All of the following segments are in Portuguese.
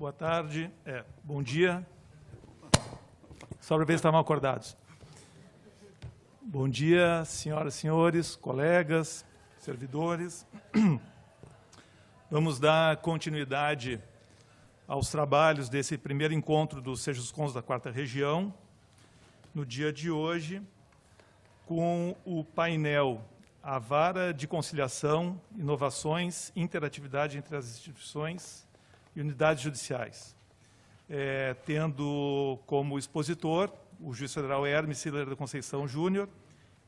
Boa tarde, bom dia. Só para ver se estavam acordados. Bom dia, senhoras e senhores, colegas, servidores. Vamos dar continuidade aos trabalhos desse primeiro encontro dos SEJUSCONs da 4ª Região, no dia de hoje, com o painel A Vara de Conciliação, Inovações, Interatividade entre as Instituições e Unidades Judiciais, tendo como expositor o juiz federal Hermes Siller da Conceição Júnior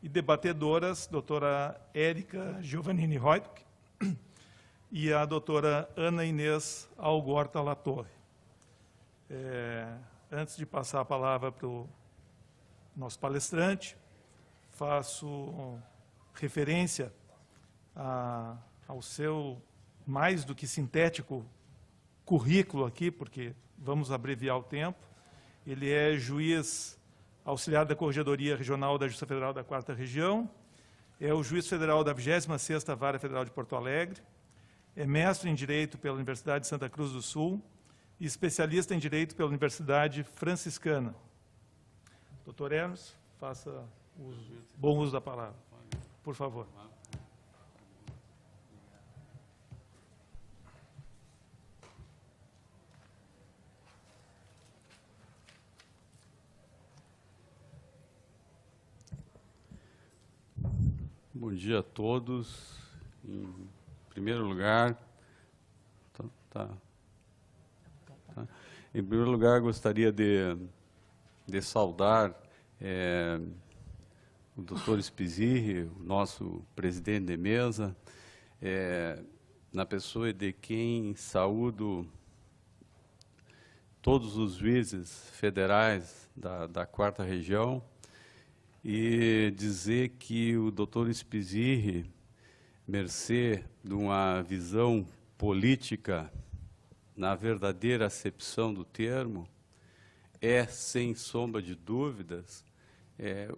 e debatedoras, doutora Érica Giovannini Reutke e a doutora Ana Inês Algorta Latorre. Antes de passar a palavra para o nosso palestrante, faço referência ao seu mais do que sintético currículo aqui, porque vamos abreviar o tempo. Ele é juiz auxiliar da Corregedoria Regional da Justiça Federal da 4ª Região, é o juiz federal da 26ª Vara Federal de Porto Alegre, é mestre em Direito pela Universidade de Santa Cruz do Sul e especialista em Direito pela Universidade Franciscana. Doutor Hermes, faça bom uso da palavra, por favor. Bom dia a todos. Em primeiro lugar, Em primeiro lugar, gostaria de saudar o doutor Spizirri, o nosso presidente de mesa, na pessoa de quem saúdo todos os juízes federais da 4ª Região, e dizer que o doutor Spizirri, mercê de uma visão política, na verdadeira acepção do termo, sem sombra de dúvidas,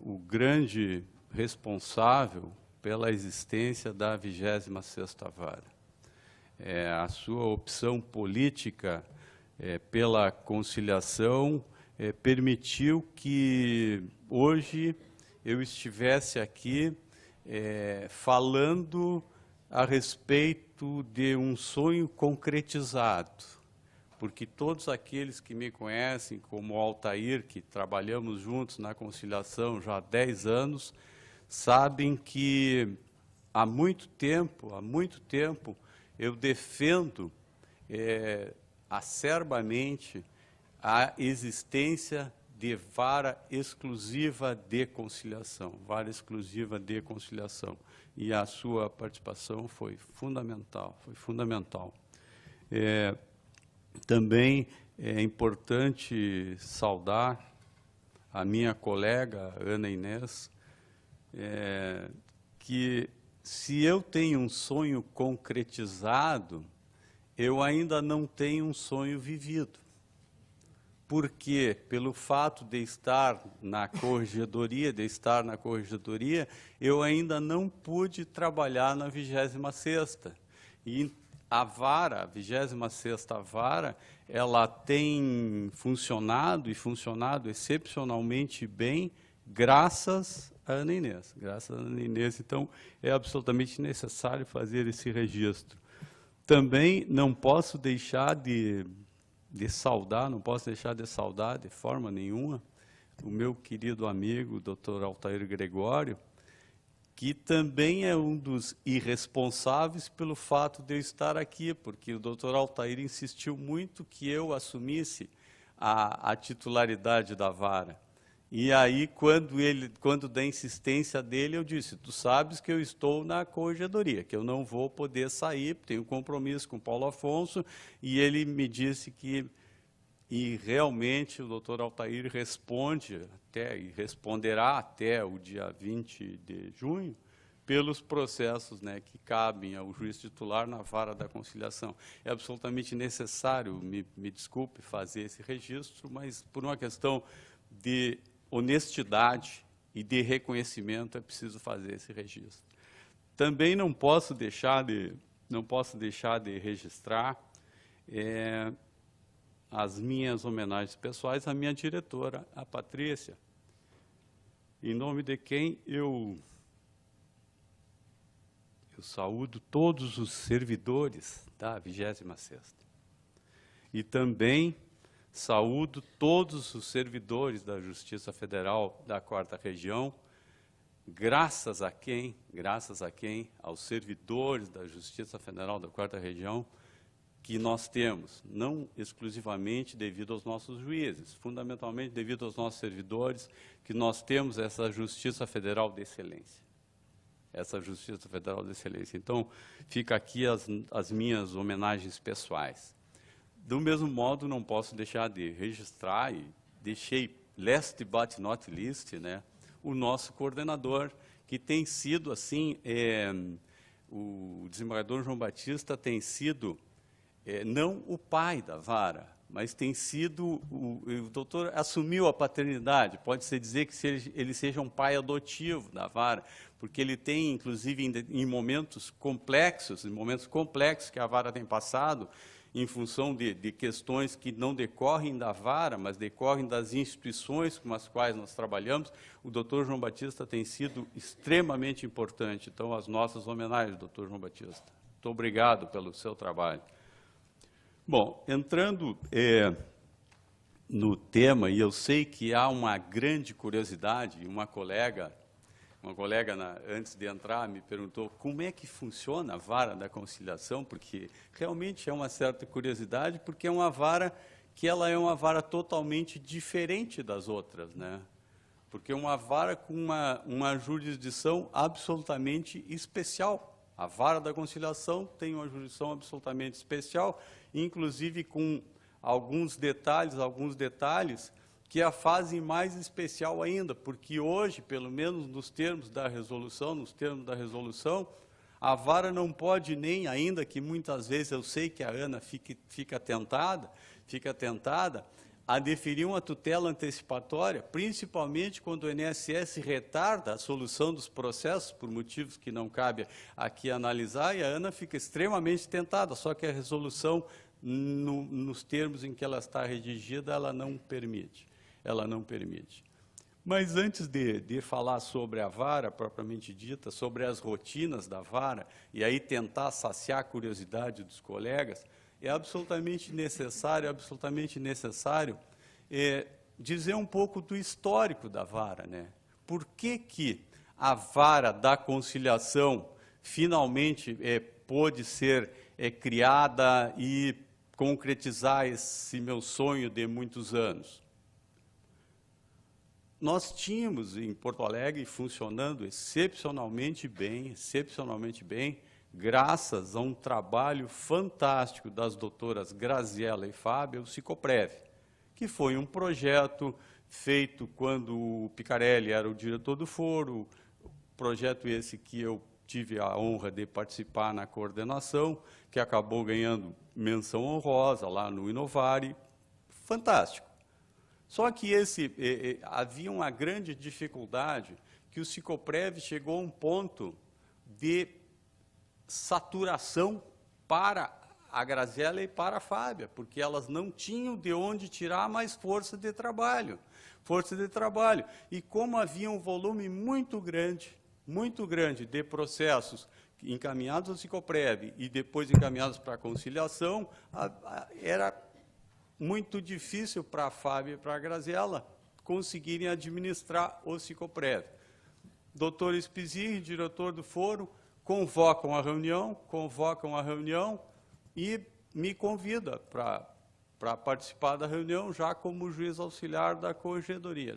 o grande responsável pela existência da 26ª Vara. A sua opção política pela conciliação permitiu que hoje eu estivesse aqui falando a respeito de um sonho concretizado, porque todos aqueles que me conhecem, como o Altair, que trabalhamos juntos na conciliação já há 10 anos, sabem que há muito tempo eu defendo acerbamente a existência de vara exclusiva de conciliação, e a sua participação foi fundamental, Também é importante saudar a minha colega Ana Inês, que se eu tenho um sonho concretizado, eu ainda não tenho um sonho vivido. Porque, pelo fato de estar na corregedoria, eu ainda não pude trabalhar na 26ª. E a 26ª Vara, ela tem funcionado excepcionalmente bem, graças a Ana Inês. Então, é absolutamente necessário fazer esse registro. Também não posso deixar de saudar de forma nenhuma o meu querido amigo, Dr. Altair Gregório, que também é um dos irresponsáveis pelo fato de eu estar aqui, porque o Dr. Altair insistiu muito que eu assumisse a titularidade da vara. E aí, quando da insistência dele, eu disse: tu sabes que eu estou na corregedoria, que eu não vou poder sair, tenho compromisso com o Paulo Afonso, e ele me disse que, e realmente o doutor Altair responderá até o dia 20 de junho, pelos processos que cabem ao juiz titular na vara da conciliação. É absolutamente necessário, me desculpe, fazer esse registro, mas por uma questão de honestidade e de reconhecimento é preciso fazer esse registro. Também não posso deixar de registrar as minhas homenagens pessoais à minha diretora, a Patrícia, em nome de quem eu saúdo todos os servidores da 26ª. E também saúdo todos os servidores da Justiça Federal da 4ª Região, graças a quem, aos servidores da Justiça Federal da 4ª Região, que nós temos, não exclusivamente devido aos nossos juízes, fundamentalmente devido aos nossos servidores, que nós temos essa Justiça Federal de Excelência. Essa Justiça Federal de Excelência. Então, fica aqui as minhas homenagens pessoais. Do mesmo modo, não posso deixar de registrar, e deixei last but not least, né, o nosso coordenador, que tem sido, assim, o desembargador João Batista tem sido, não o pai da vara, mas tem sido, o doutor assumiu a paternidade, pode-se dizer que ele seja um pai adotivo da vara, porque ele tem, inclusive, em momentos complexos que a vara tem passado, em função de questões que não decorrem da vara, mas decorrem das instituições com as quais nós trabalhamos, o doutor João Batista tem sido extremamente importante. Então, as nossas homenagens, doutor João Batista. Muito obrigado pelo seu trabalho. Bom, entrando no tema, e eu sei que há uma grande curiosidade, uma colega, antes de entrar, me perguntou como é que funciona a vara da conciliação, porque realmente é uma certa curiosidade, porque é uma vara que ela é uma vara totalmente diferente das outras, né? Porque é uma vara com uma jurisdição absolutamente especial. A vara da conciliação tem uma jurisdição absolutamente especial, inclusive com alguns detalhes que a fazem mais especial ainda, porque hoje, pelo menos nos termos da resolução, a vara não pode nem, ainda que muitas vezes eu sei que a Ana fica tentada a deferir uma tutela antecipatória, principalmente quando o INSS retarda a solução dos processos, por motivos que não cabe aqui analisar, e a Ana fica extremamente tentada, só que a resolução, nos termos em que ela está redigida, ela não permite. Mas antes de falar sobre a vara, propriamente dita, sobre as rotinas da vara, e aí tentar saciar a curiosidade dos colegas, é absolutamente necessário dizer um pouco do histórico da vara, né? Por que a vara da conciliação finalmente pôde ser criada e concretizar esse meu sonho de muitos anos? Nós tínhamos em Porto Alegre funcionando excepcionalmente bem, graças a um trabalho fantástico das doutoras Graziela e Fábia, o Sicoprev, que foi um projeto feito quando o Picarelli era o diretor do foro, projeto esse que eu tive a honra de participar na coordenação, que acabou ganhando menção honrosa lá no Inovare, fantástico. Só que havia uma grande dificuldade, que o Sicoprev chegou a um ponto de saturação para a Graziela e para a Fábia, porque elas não tinham de onde tirar mais força de trabalho. E como havia um volume muito grande de processos encaminhados ao Sicoprev e depois encaminhados para a conciliação, era muito difícil para a Fábia e para a Graziela conseguirem administrar o Sicoprev. Doutor Spizzi, diretor do foro, convocam a reunião e me convida para participar da reunião, já como juiz auxiliar da corregedoria.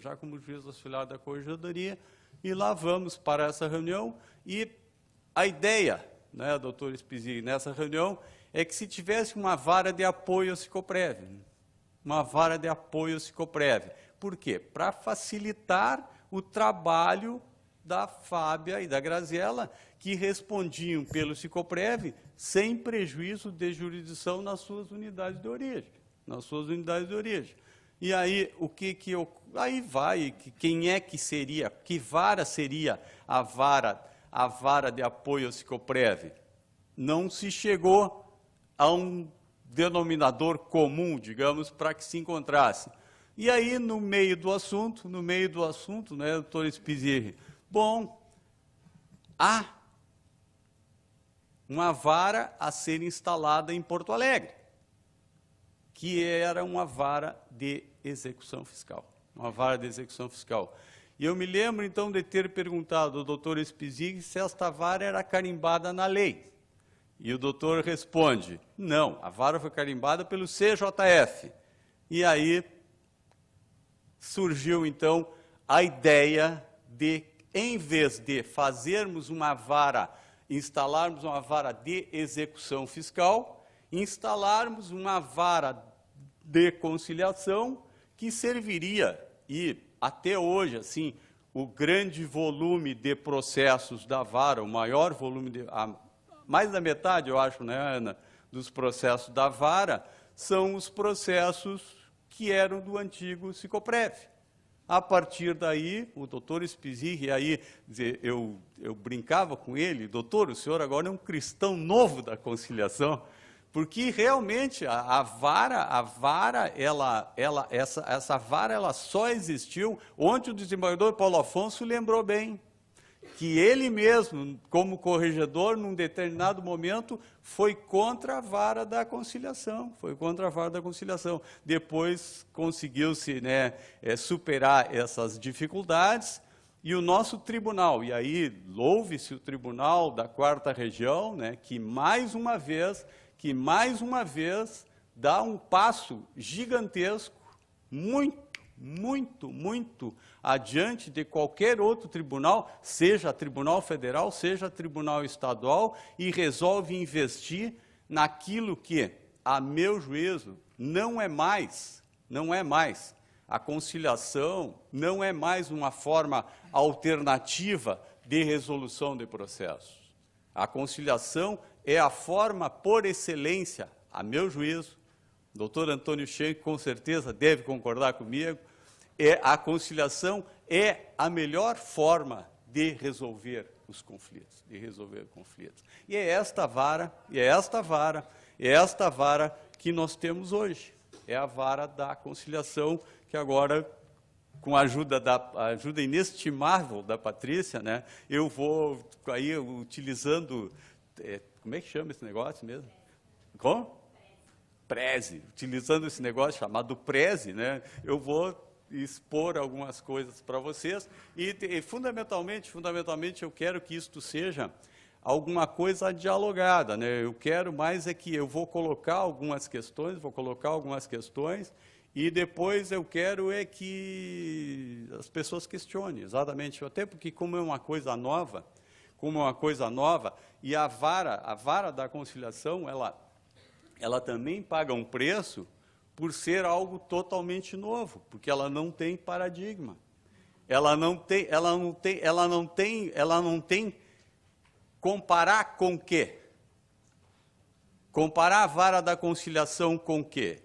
E lá vamos para essa reunião, e a ideia, né, doutor Spizzi, nessa reunião, é que se tivesse uma vara de apoio ao Sicoprev. Por quê? Para facilitar o trabalho da Fábia e da Graziela, que respondiam pelo Sicoprev sem prejuízo de jurisdição nas suas unidades de origem. E aí, que vara seria a vara de apoio ao Sicoprev? Não se chegou a um denominador comum, digamos, para que se encontrasse. E aí, no meio do assunto, né, doutor Spizirri, bom, há uma vara a ser instalada em Porto Alegre, que era uma vara de execução fiscal. Uma vara de execução fiscal. E eu me lembro, então, de ter perguntado ao doutor Spizirri se esta vara era carimbada na lei. E o doutor responde, não, a vara foi carimbada pelo CJF. E aí surgiu, então, a ideia de, em vez de fazermos uma vara, instalarmos uma vara de execução fiscal, instalarmos uma vara de conciliação que serviria, e até hoje, assim, o grande volume de processos da vara, o maior volume, mais da metade, eu acho, né, Ana, dos processos da vara, são os processos que eram do antigo Sicoprev. A partir daí, o doutor Spizirri, aí, eu brincava com ele, doutor, o senhor agora é um cristão novo da conciliação, porque realmente essa vara ela só existiu onde o desembargador Paulo Afonso lembrou bem, que ele mesmo, como corregedor, num determinado momento, foi contra a vara da conciliação, Depois conseguiu-se, né, superar essas dificuldades, e o nosso tribunal, e aí louve-se o Tribunal da Quarta Região, né, que mais uma vez dá um passo gigantesco, muito adiante de qualquer outro tribunal, seja Tribunal Federal, seja Tribunal Estadual, e resolve investir naquilo que, a meu juízo, não é mais. A conciliação não é mais uma forma alternativa de resolução de processos. A conciliação é a forma por excelência, a meu juízo, o doutor Antônio Schenck com certeza deve concordar comigo, a conciliação é a melhor forma de resolver os conflitos, E é esta vara que nós temos hoje. É a vara da conciliação que agora, com a ajuda inestimável da Patrícia, né, eu vou aí utilizando, como é que chama esse negócio mesmo? Como? Preze, utilizando esse negócio chamado Preze, né, eu vou expor algumas coisas para vocês e fundamentalmente eu quero que isto seja alguma coisa dialogada, né? Eu quero mais é que eu vou colocar algumas questões, e depois eu quero é que as pessoas questionem, exatamente, até porque como é uma coisa nova, e a vara da conciliação, ela também paga um preço por ser algo totalmente novo, porque ela não tem paradigma. Ela não tem comparar com quê? Comparar a vara da conciliação com quê?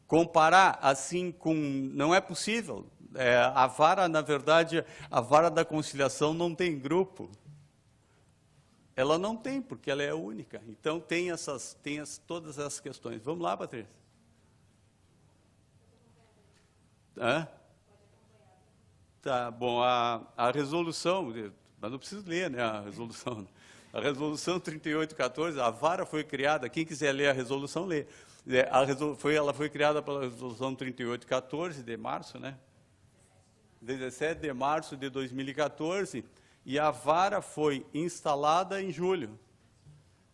Comparar assim com... Não é possível. A vara, na verdade, a vara da conciliação não tem grupo. Ela não tem, porque ela é única. Então, tem todas essas questões. Vamos lá, Patrícia. Tá, bom, a resolução, mas não preciso ler, né, a resolução 3814, a vara foi criada, quem quiser ler a resolução, lê. Ela foi criada pela resolução 3814 de março, né? 17 de março de 2014, e a vara foi instalada em julho,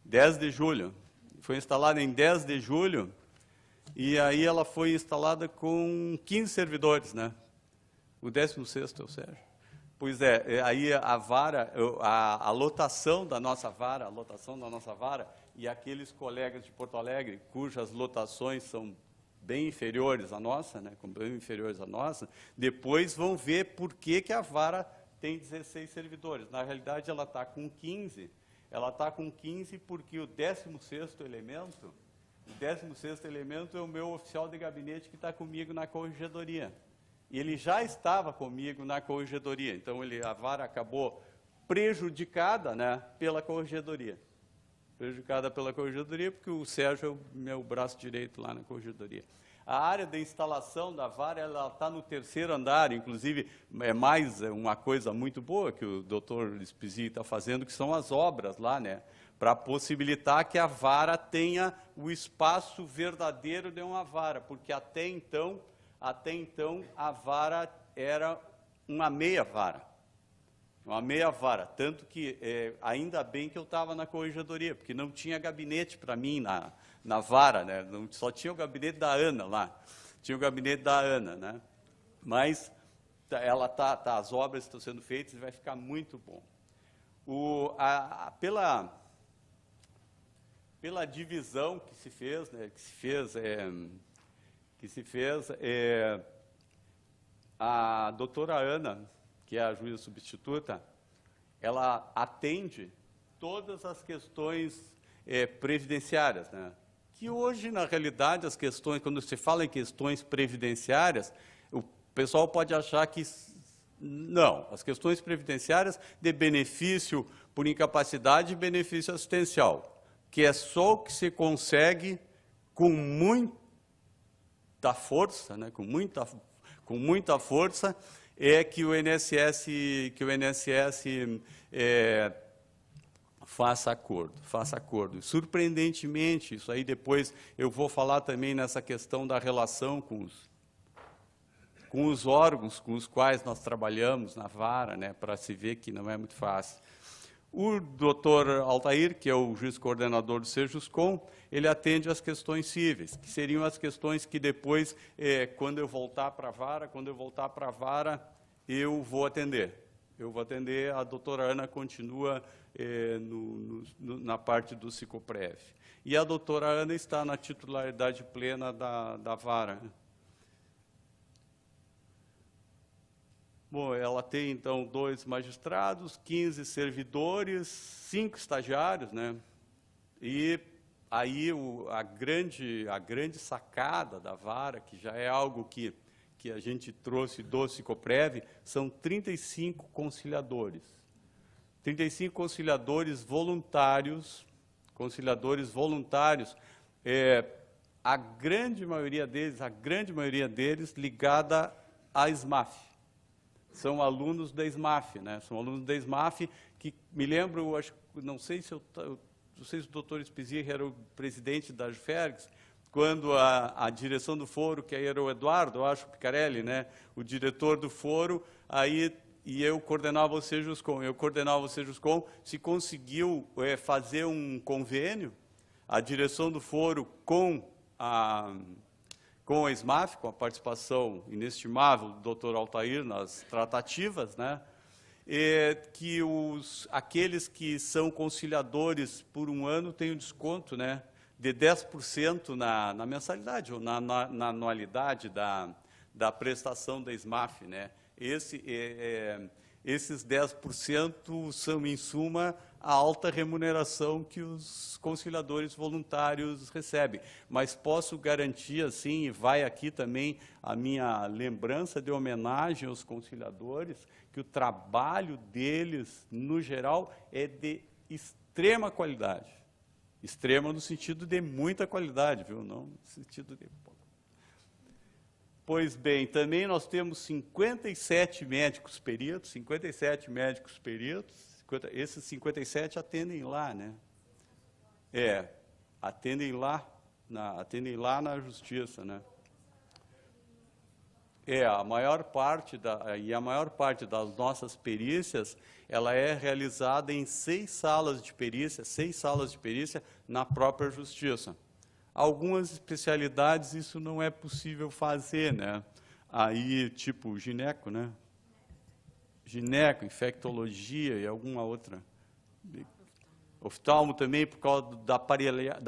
10 de julho. Foi instalada em 10 de julho, e aí ela foi instalada com 15 servidores, né? O 16º é o Sérgio. Pois aí a vara, a lotação da nossa vara, e aqueles colegas de Porto Alegre, cujas lotações são bem inferiores à nossa, né? Depois vão ver por que a vara tem 16 servidores. Na realidade, ela está com 15. Ela está com 15 porque o 16º elemento, é o meu oficial de gabinete que está comigo na corregedoria. E ele já estava comigo na corregedoria, então a vara acabou prejudicada, né, pela corregedoria. prejudicada pela corregedoria, porque o Sérgio é o meu braço direito lá na corregedoria. A área de instalação da vara, ela está no 3º andar, inclusive é mais uma coisa muito boa que o doutor Espizzi está fazendo, que são as obras lá, né, para possibilitar que a vara tenha o espaço verdadeiro de uma vara, porque até então a vara era uma meia vara. Uma meia vara, tanto que ainda bem que eu estava na corregedoria, porque não tinha gabinete para mim na vara, né? Só tinha o gabinete da Ana lá, tinha o gabinete da Ana, né? Mas ela as obras estão sendo feitas e vai ficar muito bom. Pela divisão que se fez, né? A doutora Ana, que é a juíza substituta, ela atende todas as questões previdenciárias, né? Que hoje, na realidade, as questões, quando se fala em questões previdenciárias, o pessoal pode achar que não, as questões previdenciárias de benefício por incapacidade e benefício assistencial, que é só o que se consegue com muita força, né? com muita força, é que o INSS faça acordo. Surpreendentemente, isso aí depois eu vou falar também nessa questão da relação com os órgãos com os quais nós trabalhamos na vara, né, para se ver que não é muito fácil. O doutor Altair, que é o juiz coordenador do Sejuscom, ele atende às questões cíveis, que seriam as questões que depois, quando eu voltar para a vara, eu vou atender. A doutora Ana continua na parte do Sicoprev. E a doutora Ana está na titularidade plena da vara. Bom, ela tem, então, 2 magistrados, 15 servidores, 5 estagiários, né? E aí a grande sacada da vara, que já é algo que a gente trouxe do Sicoprev, são 35 conciliadores. 35 conciliadores voluntários, a grande maioria deles ligada à SMAF. São alunos da SMAF, né? São alunos da SMAF que, me lembro, não sei se o doutor Espizzi era o presidente da Jufergs, quando a direção do foro, que aí era o Eduardo, eu acho, Picarelli, né? O diretor do foro, e eu coordenava o Sejuscom. Se conseguiu fazer um convênio, a direção do foro com a SMAF, com a participação inestimável do doutor Altair nas tratativas, né? Que aqueles que são conciliadores por um ano têm um desconto, né, de 10% na mensalidade ou na anualidade da prestação da SMAF, né? Esses 10% são, em suma, a alta remuneração que os conciliadores voluntários recebem. Mas posso garantir, assim, e vai aqui também a minha lembrança de homenagem aos conciliadores, que o trabalho deles, no geral, é de extrema qualidade. Extrema no sentido de muita qualidade, viu? Não no sentido de... Pois bem, também nós temos 57 médicos peritos, esses 57 atendem lá, né? Atendem lá na Justiça, né? A maior parte das nossas perícias, ela é realizada em 6 salas de perícia na própria Justiça. Algumas especialidades isso não é possível fazer, né? Aí, tipo gineco, né? Gineco, infectologia e alguma outra. Oftalmo também, por causa da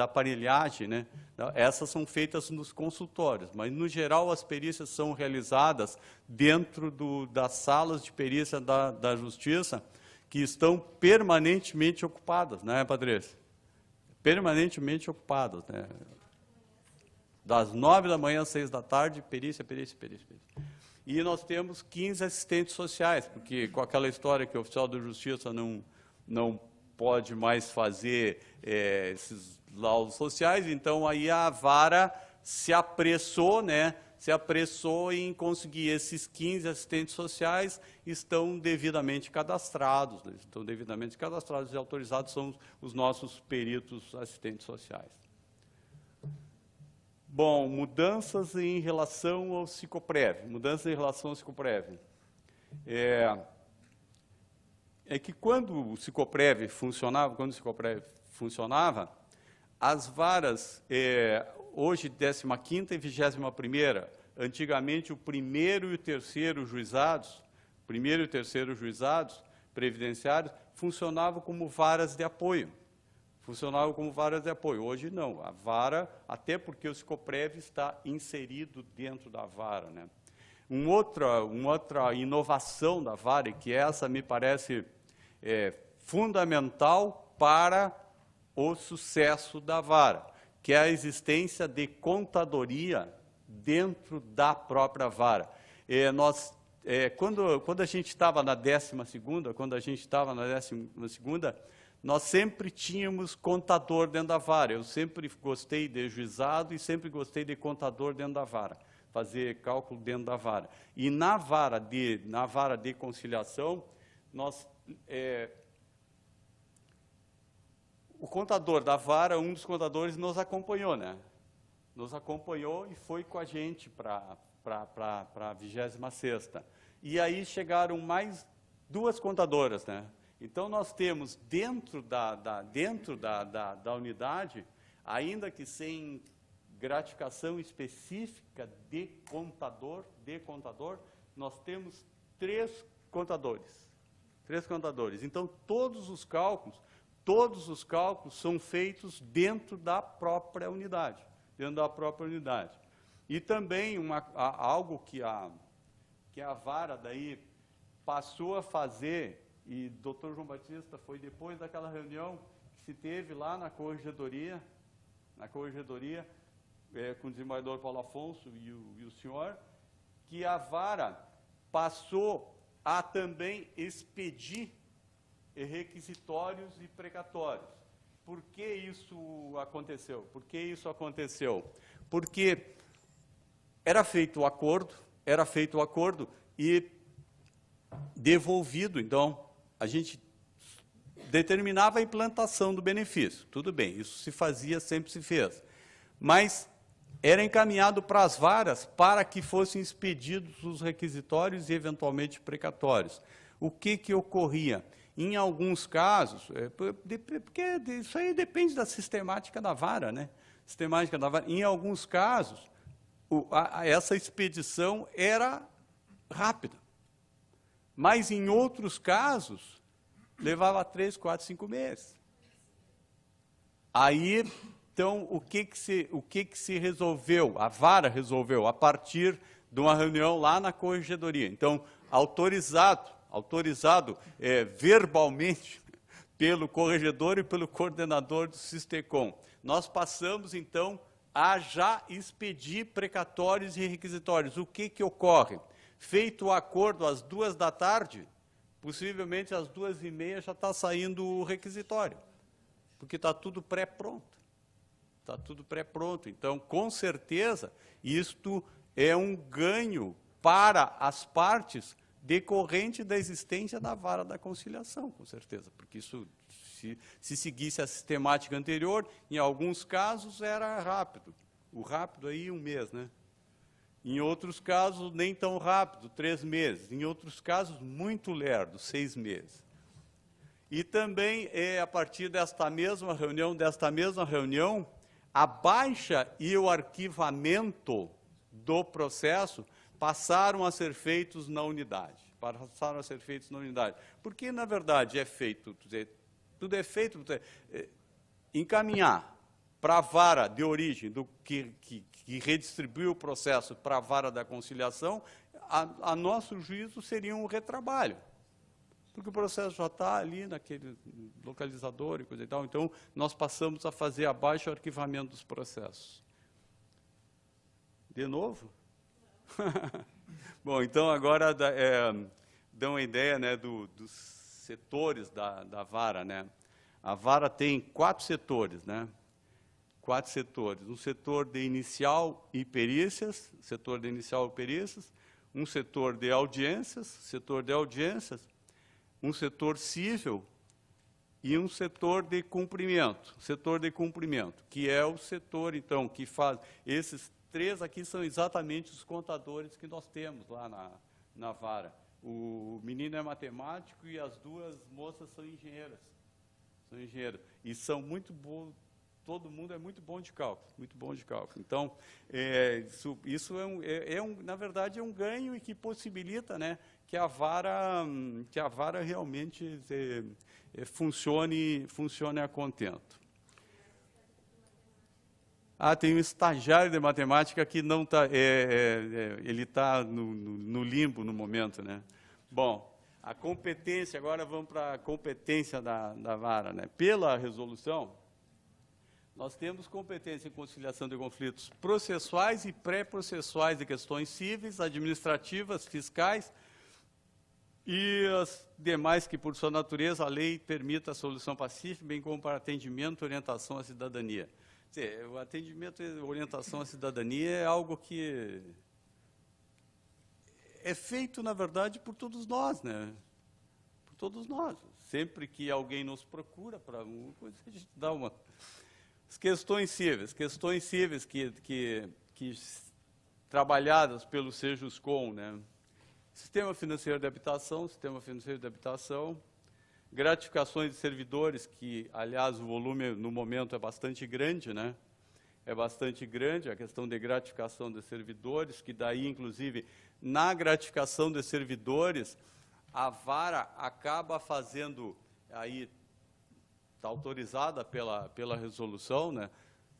aparelhagem, né? Essas são feitas nos consultórios, mas, no geral, as perícias são realizadas dentro das salas de perícia da Justiça, que estão permanentemente ocupadas, né, Padres? Permanentemente ocupadas, né? Das 9 da manhã às 6 da tarde, perícia. E nós temos 15 assistentes sociais, porque com aquela história que o oficial da Justiça não pode mais fazer esses laudos sociais, então aí a vara se apressou, né? Se apressou em conseguir esses 15 assistentes sociais, estão devidamente cadastrados, né? Estão devidamente cadastrados e autorizados, são os nossos peritos assistentes sociais. Bom, mudanças em relação ao Sicoprev. Mudanças em relação ao Sicoprev. É que quando o Sicoprev funcionava, as varas, hoje 15ª e 21ª, antigamente o primeiro e o terceiro juizados previdenciários funcionavam como varas de apoio. Hoje não, a vara, até porque o Sicoprev está inserido dentro da vara, né? Uma outra inovação da vara, e que essa me parece fundamental para o sucesso da vara, que é a existência de contadoria dentro da própria vara. Quando a gente estava na 12ª, nós sempre tínhamos contador dentro da vara. Eu sempre gostei de juizado e sempre gostei de contador dentro da vara, fazer cálculo dentro da vara. E na vara de conciliação, o contador da vara, um dos contadores, nos acompanhou, né? Nos acompanhou e foi com a gente para a 26ª. E aí chegaram mais 2 contadoras, né? Então, nós temos dentro da unidade, ainda que sem gratificação específica de contador, nós temos 3 contadores. 3 contadores. Então, todos os cálculos são feitos dentro da própria unidade. E também algo que a vara daí passou a fazer, e o Dr. João Batista foi depois daquela reunião que se teve lá na corregedoria, com o desembargador Paulo Afonso e o senhor, que a vara passou a também expedir requisitórios e precatórios. Por que isso aconteceu? Porque era feito o acordo e devolvido, então, a gente determinava a implantação do benefício. Tudo bem, isso se fazia, sempre se fez. Mas era encaminhado para as varas para que fossem expedidos os requisitórios e, eventualmente, precatórios. O que ocorria? Em alguns casos, porque isso aí depende da sistemática da vara, né? Em alguns casos, essa expedição era rápida. Mas, em outros casos, levava 3, 4, 5 meses. Aí, então, o que se resolveu? A vara resolveu, a partir de uma reunião lá na corregedoria. Então, autorizado verbalmente pelo corregedor e pelo coordenador do Sistecom, nós passamos, então, a já expedir precatórios e requisitórios. O que ocorre? Feito o acordo às 2 da tarde, possivelmente às 2h30 já está saindo o requisitório, porque está tudo pré-pronto. Então, com certeza, isto é um ganho para as partes decorrente da existência da vara da conciliação, com certeza, porque isso, se seguisse a sistemática anterior, em alguns casos era rápido. O rápido aí 1 mês, né? Em outros casos, nem tão rápido, 3 meses. Em outros casos, muito lerdo, 6 meses. E também, a partir desta mesma reunião, a baixa e o arquivamento do processo passaram a ser feitos na unidade. Porque, na verdade, tudo é feito, encaminhar para a vara de origem, que redistribuiu o processo para a vara da conciliação, a nosso juízo seria um retrabalho, porque o processo já está ali naquele localizador e coisa e tal. Então, nós passamos a fazer abaixo o arquivamento dos processos. De novo? Bom, então, agora dá uma ideia, né, dos setores da vara, né? A vara tem 4 setores, né? 4 setores. Um setor de inicial e perícias, um setor de audiências, um setor cível e um setor de cumprimento. Que é o setor, então, que faz... Esses 3 aqui são exatamente os contadores que nós temos lá na vara. O menino é matemático e as 2 moças são engenheiras. E são muito bons, todo mundo é muito bom de cálculo, Então, isso na verdade, é um ganho e que possibilita, né, que a vara realmente funcione a contento. Tem um estagiário de matemática que não está, ele está no limbo no momento, né? Bom, a competência, agora vamos para a competência da vara, né? Pela resolução, nós temos competência em conciliação de conflitos processuais e pré-processuais de questões cíveis, administrativas, fiscais e as demais que, por sua natureza, a lei permita a solução pacífica, bem como para atendimento e orientação à cidadania. O atendimento e orientação à cidadania é algo que é feito, na verdade, por todos nós, né? Por todos nós. Sempre que alguém nos procura para alguma coisa, a gente dá uma... As questões cíveis que trabalhadas pelo Sejuscom, né? Sistema financeiro de habitação, gratificações de servidores, que, aliás, o volume no momento é bastante grande, né? A questão de gratificação de servidores, que daí, inclusive, na gratificação de servidores, a vara acaba fazendo, aí está autorizada pela resolução, né?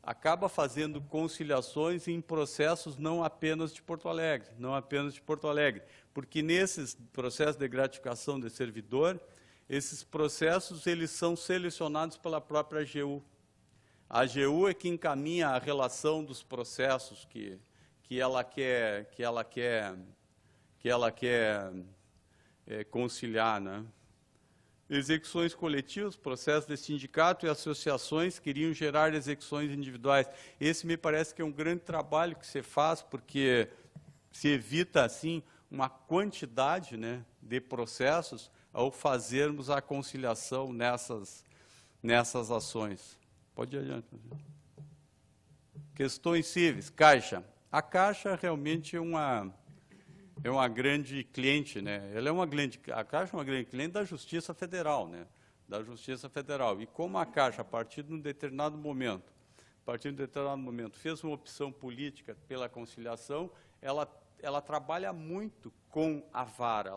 Acaba fazendo conciliações em processos não apenas de Porto Alegre, porque nesses processos de gratificação de servidor, esses processos eles são selecionados pela própria AGU. A AGU é que encaminha a relação dos processos que ela quer conciliar, né? Execuções coletivas, processos de sindicato e associações queriam gerar execuções individuais. Esse me parece que é um grande trabalho que se faz, porque se evita, assim, uma quantidade, né, de processos ao fazermos a conciliação nessas ações. Pode ir adiante. Questões cíveis, Caixa. A Caixa realmente é uma grande cliente, né? A Caixa é uma grande cliente da Justiça Federal, né? E como a Caixa, a partir de um determinado momento, fez uma opção política pela conciliação, ela trabalha muito com a vara,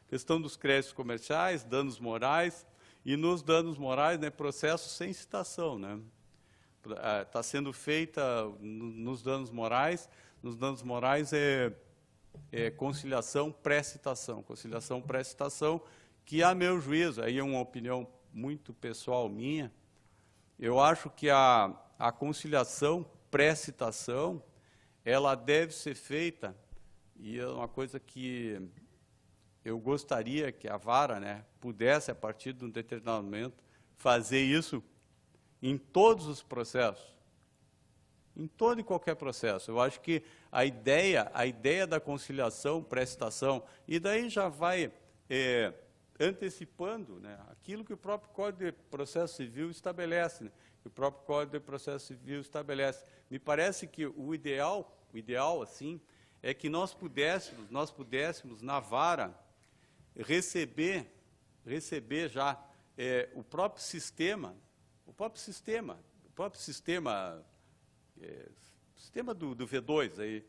Questão dos créditos comerciais, danos morais, e nos danos morais, né, processos sem citação, né? Está sendo feita nos danos morais é conciliação pré-citação, que, a meu juízo, aí é uma opinião muito pessoal minha, eu acho que a conciliação pré-citação, ela deve ser feita, e é uma coisa que eu gostaria que a vara, né, pudesse, a partir de um determinado momento, fazer isso em todos os processos, em todo e qualquer processo. Eu acho que a ideia da conciliação, pré-citação, e daí já vai antecipando, né, aquilo que o próprio Código de Processo Civil estabelece, né, Me parece que o ideal assim, é que nós pudéssemos na vara, receber já o próprio sistema do V2, aí,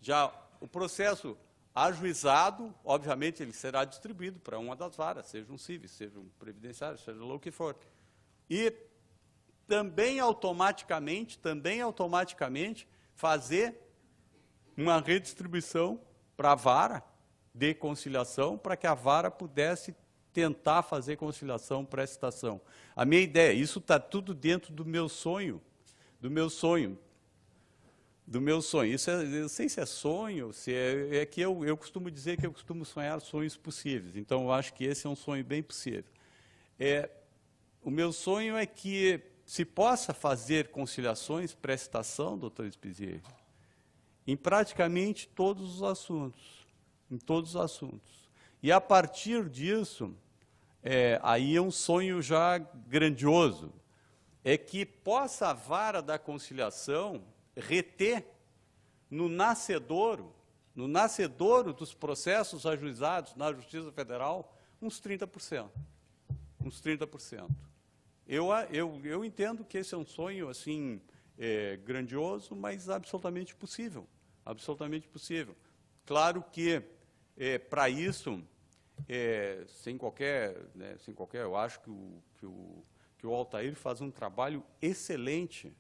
já o processo ajuizado, obviamente, ele será distribuído para uma das varas, seja um civil, seja um previdenciário, seja lá o que for. E também automaticamente fazer uma redistribuição para a vara de conciliação, para que a vara pudesse tentar fazer conciliação pré-citação. A minha ideia, isso está tudo dentro do meu sonho. Isso eu não sei se é sonho, se é que eu costumo dizer que eu costumo sonhar sonhos possíveis. Então, eu acho que esse é um sonho bem possível. O meu sonho é que se possa fazer conciliações pré-licitação, doutor Espizieri, em praticamente todos os assuntos, E, a partir disso, aí é um sonho já grandioso, é que possa a vara da conciliação reter no nascedouro dos processos ajuizados na Justiça Federal, uns 30%. Eu entendo que esse é um sonho assim grandioso, mas absolutamente possível. Claro que, para isso, sem qualquer, eu acho que o Altair faz um trabalho excelente,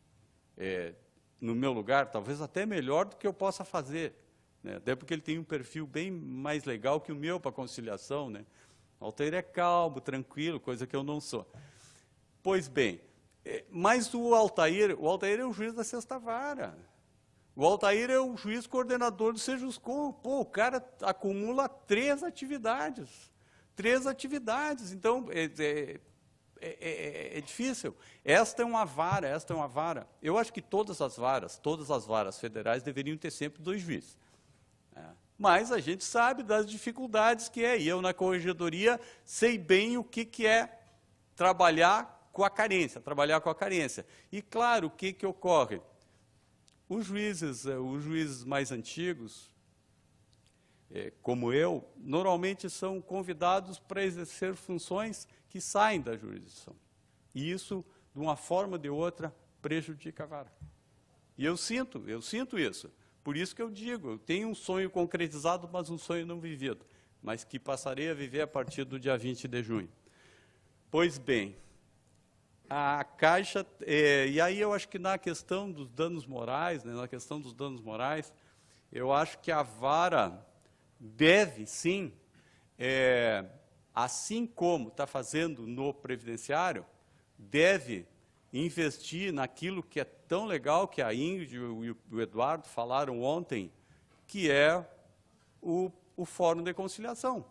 no meu lugar, talvez até melhor do que eu possa fazer, né? Até porque ele tem um perfil bem mais legal que o meu para conciliação, né? O Altair é calmo, tranquilo, coisa que eu não sou. Pois bem, mas o Altair é o juiz da sexta vara. O Altair é o juiz coordenador do Sejuscom. Pô, o cara acumula 3 atividades. Então, é difícil. Esta é uma vara. Eu acho que todas as varas federais deveriam ter sempre 2 juízes. Mas a gente sabe das dificuldades que é. E eu, na corregedoria, sei bem o que é trabalhar com a carência. E, claro, o que ocorre? Os juízes mais antigos, como eu, normalmente são convidados para exercer funções que saem da jurisdição. E isso, de uma forma ou de outra, prejudica a vara. E eu sinto isso. Por isso que eu digo, eu tenho um sonho concretizado, mas um sonho não vivido, mas que passarei a viver a partir do dia 20 de junho. Pois bem, a Caixa, e aí eu acho que na questão dos danos morais, eu acho que a vara deve, sim, assim como está fazendo no previdenciário, deve investir naquilo que é tão legal, que a Ingrid e o Eduardo falaram ontem, que é o Fórum de Conciliação.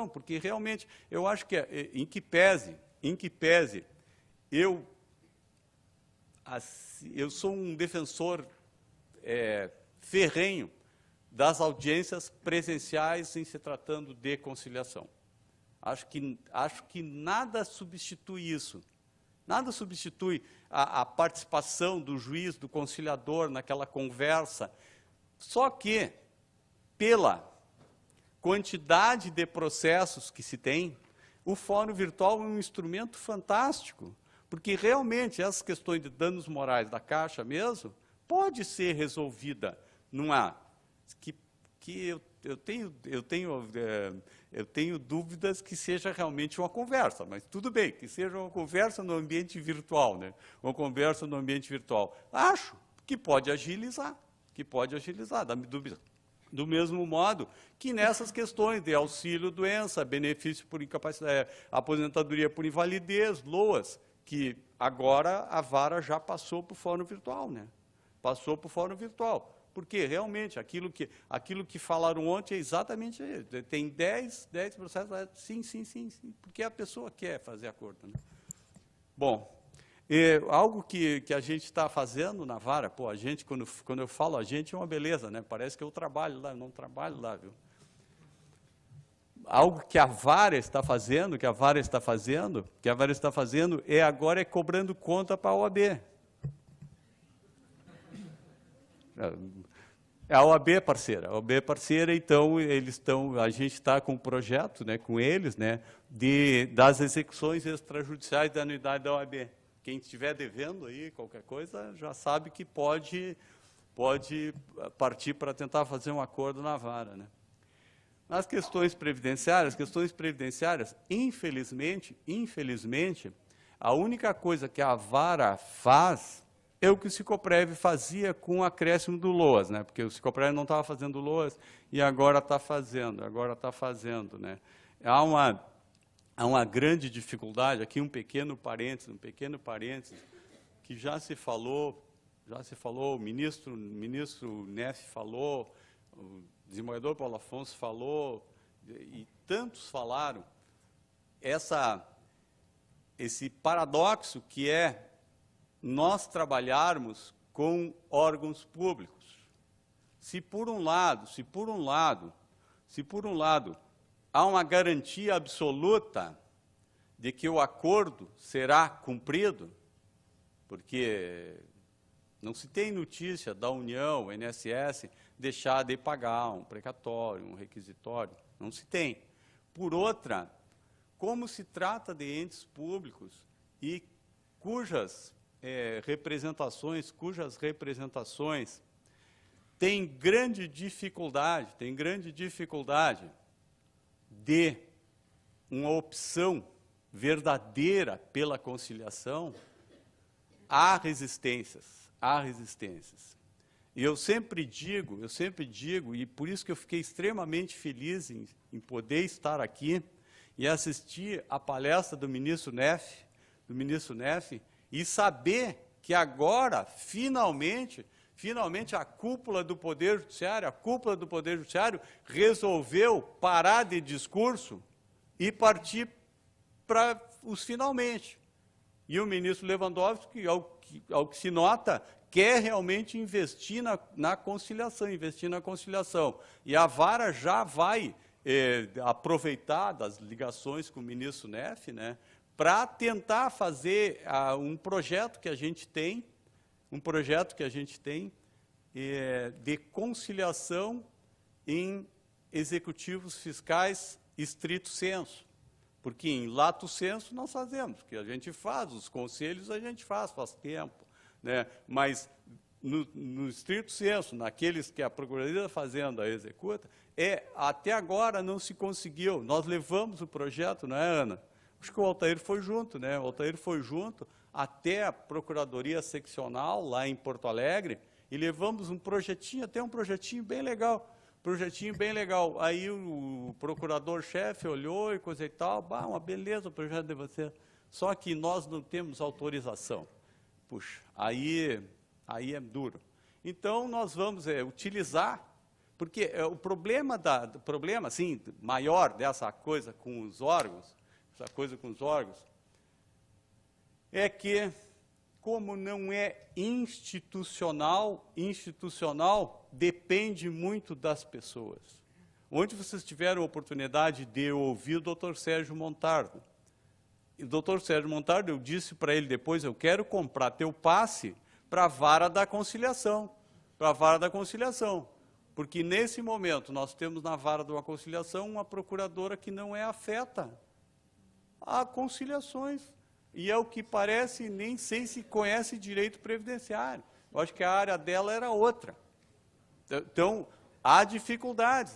Porque realmente, eu acho que, em que pese, eu sou um defensor ferrenho das audiências presenciais em se tratando de conciliação. Acho que nada substitui isso. Nada substitui a participação do juiz, do conciliador naquela conversa. Só que, pela quantidade de processos que se tem, o fórum virtual é um instrumento fantástico, porque realmente essas questões de danos morais da Caixa mesmo pode ser resolvida numa que eu tenho dúvidas que seja realmente uma conversa, mas tudo bem, que seja uma conversa no ambiente virtual, né? Uma conversa no ambiente virtual. Acho que pode agilizar, do mesmo modo que nessas questões de auxílio-doença, benefício por incapacidade, aposentadoria por invalidez, LOAS, que agora a vara já passou para o fórum virtual, né? Porque, realmente, aquilo que falaram ontem é exatamente isso. Tem 10 processos, sim, porque a pessoa quer fazer acordo, né? Bom, algo que a gente está fazendo na vara, pô, a gente, quando eu falo a gente, é uma beleza, né? Parece que eu trabalho lá, eu não trabalho lá, viu? Algo que a vara está fazendo, agora é cobrando conta para a OAB. A OAB é parceira, então a gente está com um projeto, né, com eles, né, das execuções extrajudiciais da anuidade da OAB. Quem estiver devendo aí qualquer coisa já sabe que pode partir para tentar fazer um acordo na vara, né? Nas questões previdenciárias, infelizmente, a única coisa que a vara faz é o que o Sicoprev fazia com o acréscimo do LOAS, né? Porque o Sicoprev não estava fazendo LOAS e agora está fazendo, né? Há uma grande dificuldade, aqui um pequeno parênteses, que já se falou, o ministro Neff falou, o desembargador Paulo Afonso falou, e tantos falaram, esse paradoxo que é nós trabalharmos com órgãos públicos. Se por um lado há uma garantia absoluta de que o acordo será cumprido, porque não se tem notícia da União, o INSS, deixar de pagar um precatório, um requisitório, não se tem. Por outra, como se trata de entes públicos e cujas representações têm grande dificuldade de uma opção verdadeira pela conciliação, há resistências. E eu sempre digo, e por isso que eu fiquei extremamente feliz em poder estar aqui e assistir a palestra do ministro Neff, e saber que agora, finalmente a cúpula do Poder Judiciário resolveu parar de discurso e partir para os finalmente. E o ministro Lewandowski, ao que se nota, quer realmente investir na conciliação, E a vara já vai aproveitar das ligações com o ministro Neff, né, para tentar fazer um projeto que a gente tem, de conciliação em executivos fiscais estrito sensu. Porque em lato sensu nós fazemos, que a gente faz, os conselhos a gente faz tempo, né? Mas no estrito sensu, naqueles que a Procuradoria da Fazenda executa, até agora não se conseguiu. Nós levamos o projeto, não é, Ana? Acho que o Altair foi junto, né? O Altair foi junto até a Procuradoria Seccional, lá em Porto Alegre, e levamos um projetinho, até um projetinho bem legal. Aí o procurador-chefe olhou e coisa e tal, uma beleza o projeto de você. Só que nós não temos autorização. Puxa, aí é Então, nós vamos utilizar, porque o problema assim, maior dessa coisa com os órgãos, é que, como não é institucional, depende muito das pessoas. Onde vocês tiveram a oportunidade de ouvir o Dr. Sérgio Montardo. E o Dr. Sérgio Montardo, eu disse para ele depois, eu quero comprar teu passe para a vara da conciliação. Porque, nesse momento, nós temos na vara da conciliação uma procuradora que não é afeta a conciliações. E, ao que parece, nem sei se conhece direito previdenciário. Eu acho que a área dela era outra. Então, há dificuldades.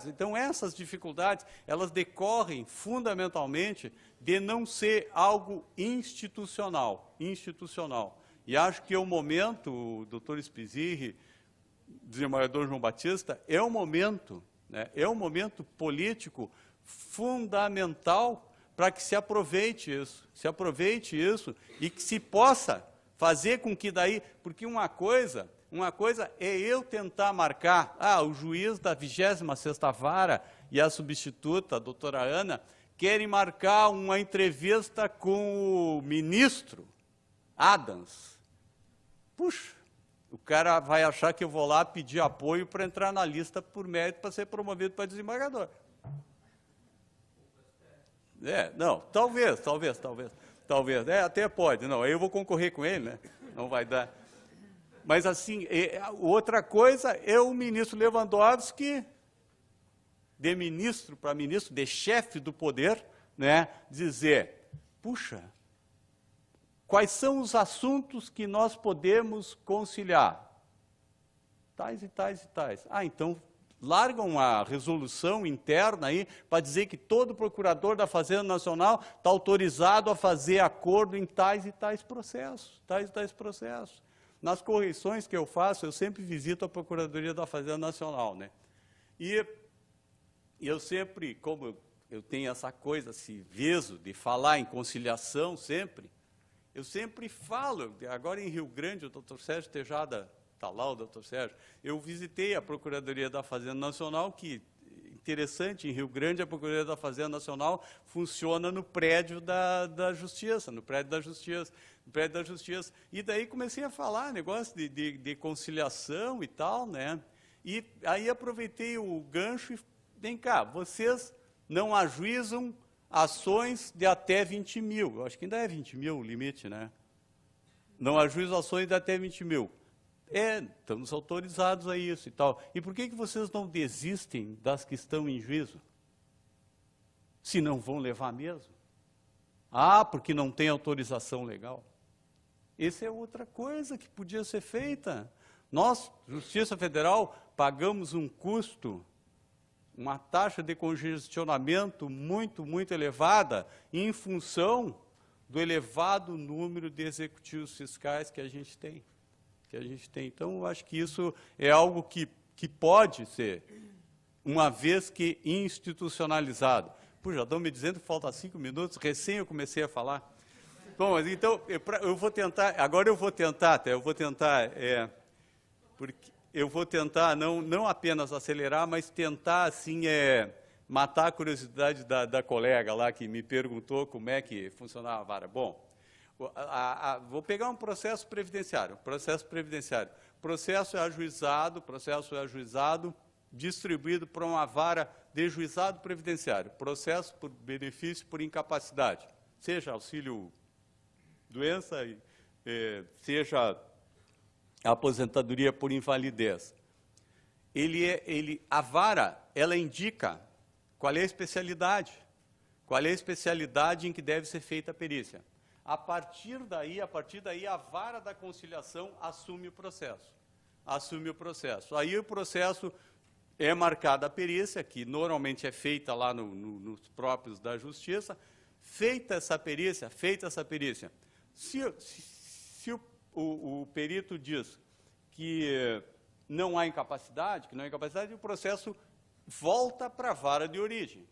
Então, essas dificuldades, elas decorrem fundamentalmente de não ser algo institucional. E acho que é o momento, o doutor Spizirri, desembargador João Batista, é um momento político fundamental para que se aproveite isso e que se possa fazer com que daí, porque uma coisa é eu tentar marcar, o juiz da 26ª Vara e a substituta, a doutora Ana, querem marcar uma entrevista com o ministro Adams. Puxa, o cara vai achar que eu vou lá pedir apoio para entrar na lista por mérito para ser promovido para desembargador. Não, talvez. Até pode. Não, aí eu vou concorrer com ele, né? Não vai dar. Mas, assim, outra coisa é o ministro Lewandowski, de ministro para ministro, de chefe do poder, né, dizer, puxa, quais são os assuntos que nós podemos conciliar? Tais e tais. Então, largam a resolução interna aí para dizer que todo procurador da Fazenda Nacional está autorizado a fazer acordo em tais e tais processos. Nas correições que eu faço, eu sempre visito a Procuradoria da Fazenda Nacional, né? E eu sempre, como eu tenho essa coisa, esse veso de falar em conciliação eu sempre falo, agora em Rio Grande, o doutor Sérgio Tejada, está lá o doutor Sérgio, eu visitei a Procuradoria da Fazenda Nacional, que interessante, em Rio Grande, a Procuradoria da Fazenda Nacional funciona no prédio da Justiça, no prédio da Justiça. E daí comecei a falar negócio de conciliação e tal, né? E aí aproveitei o gancho e, vem cá, vocês não ajuizam ações de até 20 mil. Eu acho que ainda é 20 mil o limite, né? Não ajuizam ações de até 20 mil. Estamos autorizados a isso e tal. E por que vocês não desistem das que estão em juízo? Se não vão levar mesmo? Ah, porque não tem autorização legal. Essa é outra coisa que podia ser feita. Nós, Justiça Federal, pagamos um custo, uma taxa de congestionamento muito, muito elevada, em função do elevado número de executivos fiscais que a gente tem. Então, eu acho que isso é algo que pode ser, uma vez que institucionalizado. Já estão me dizendo que falta 5 minutos, recém eu comecei a falar. Bom, mas então, eu vou tentar, porque eu vou tentar não apenas acelerar, mas tentar, assim, matar a curiosidade da colega lá, que me perguntou como é que funcionava a vara. Bom, vou pegar um processo previdenciário. Processo é ajuizado, distribuído para uma vara de juizado previdenciário. Processo por benefício por incapacidade, seja auxílio doença, seja aposentadoria por invalidez. A vara, ela indica qual é a especialidade em que deve ser feita a perícia. A partir daí, a vara da conciliação assume o processo. Aí o processo é marcada a perícia, que normalmente é feita lá nos próprios da Justiça. Feita essa perícia, se o perito diz que não há incapacidade, o processo volta para a vara de origem.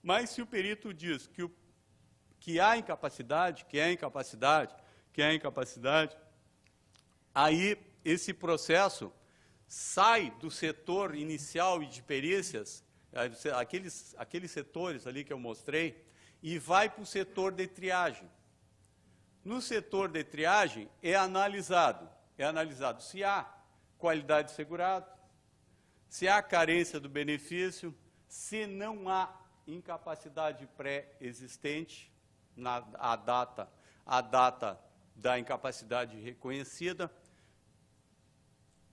Mas se o perito diz que há incapacidade, aí esse processo sai do setor inicial e de perícias, aqueles setores ali que eu mostrei, e vai para o setor de triagem. No setor de triagem é analisado se há qualidade de segurado, se há carência do benefício, se não há incapacidade pré-existente, a data da incapacidade reconhecida.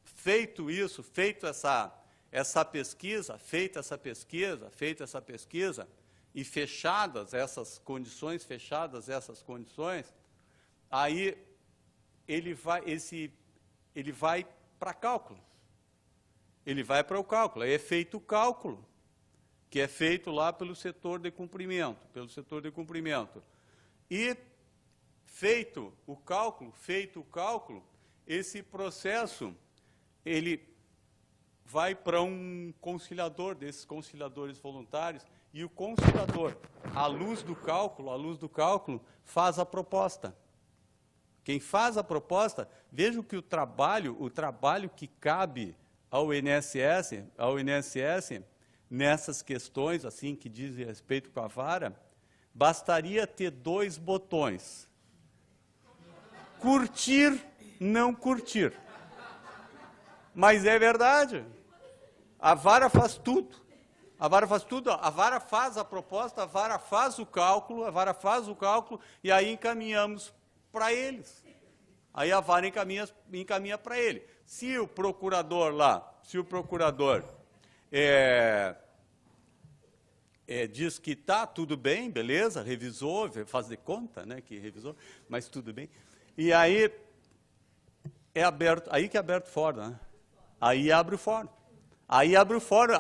Feita essa pesquisa, e fechadas essas condições, aí ele vai para cálculo. Aí é feito o cálculo, que é feito lá pelo setor de cumprimento. E feito o cálculo, esse processo, ele vai para um conciliador, desses conciliadores voluntários, e o conciliador, à luz do cálculo, faz a proposta. Quem faz a proposta, veja que o trabalho que cabe ao INSS, nessas questões assim que dizem respeito com a vara, bastaria ter 2 botões: curtir, não curtir. Mas é verdade. A vara faz tudo. A vara faz a proposta, a vara faz o cálculo, e aí encaminhamos para eles. Aí a vara encaminha para ele. Se o procurador diz que está tudo bem, beleza, revisou, faz de conta, né, que revisou, mas tudo bem. E aí que é aberto o fórum, né? Aí abre o fórum.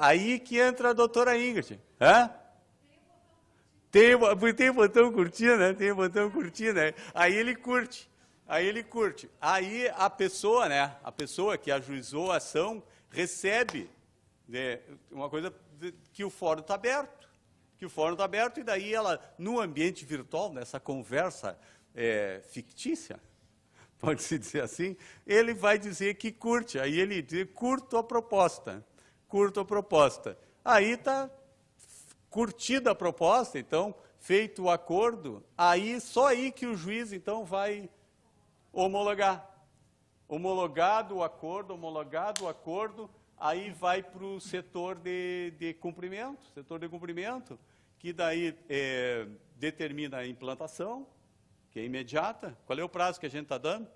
Aí que entra a doutora Ingrid. Tem botão curtir, né? Aí ele curte. Aí a pessoa que ajuizou a ação recebe uma coisa que o fórum está aberto. E daí ela, no ambiente virtual, nessa conversa fictícia, pode-se dizer assim, ele vai dizer que curte. Aí ele diz: curto a proposta. Aí está curtida a proposta, então, feito o acordo, aí só aí que o juiz, então, vai homologar. Homologado o acordo, aí vai para o setor de cumprimento, que daí determina a implantação, que é imediata. Qual é o prazo que a gente está dando?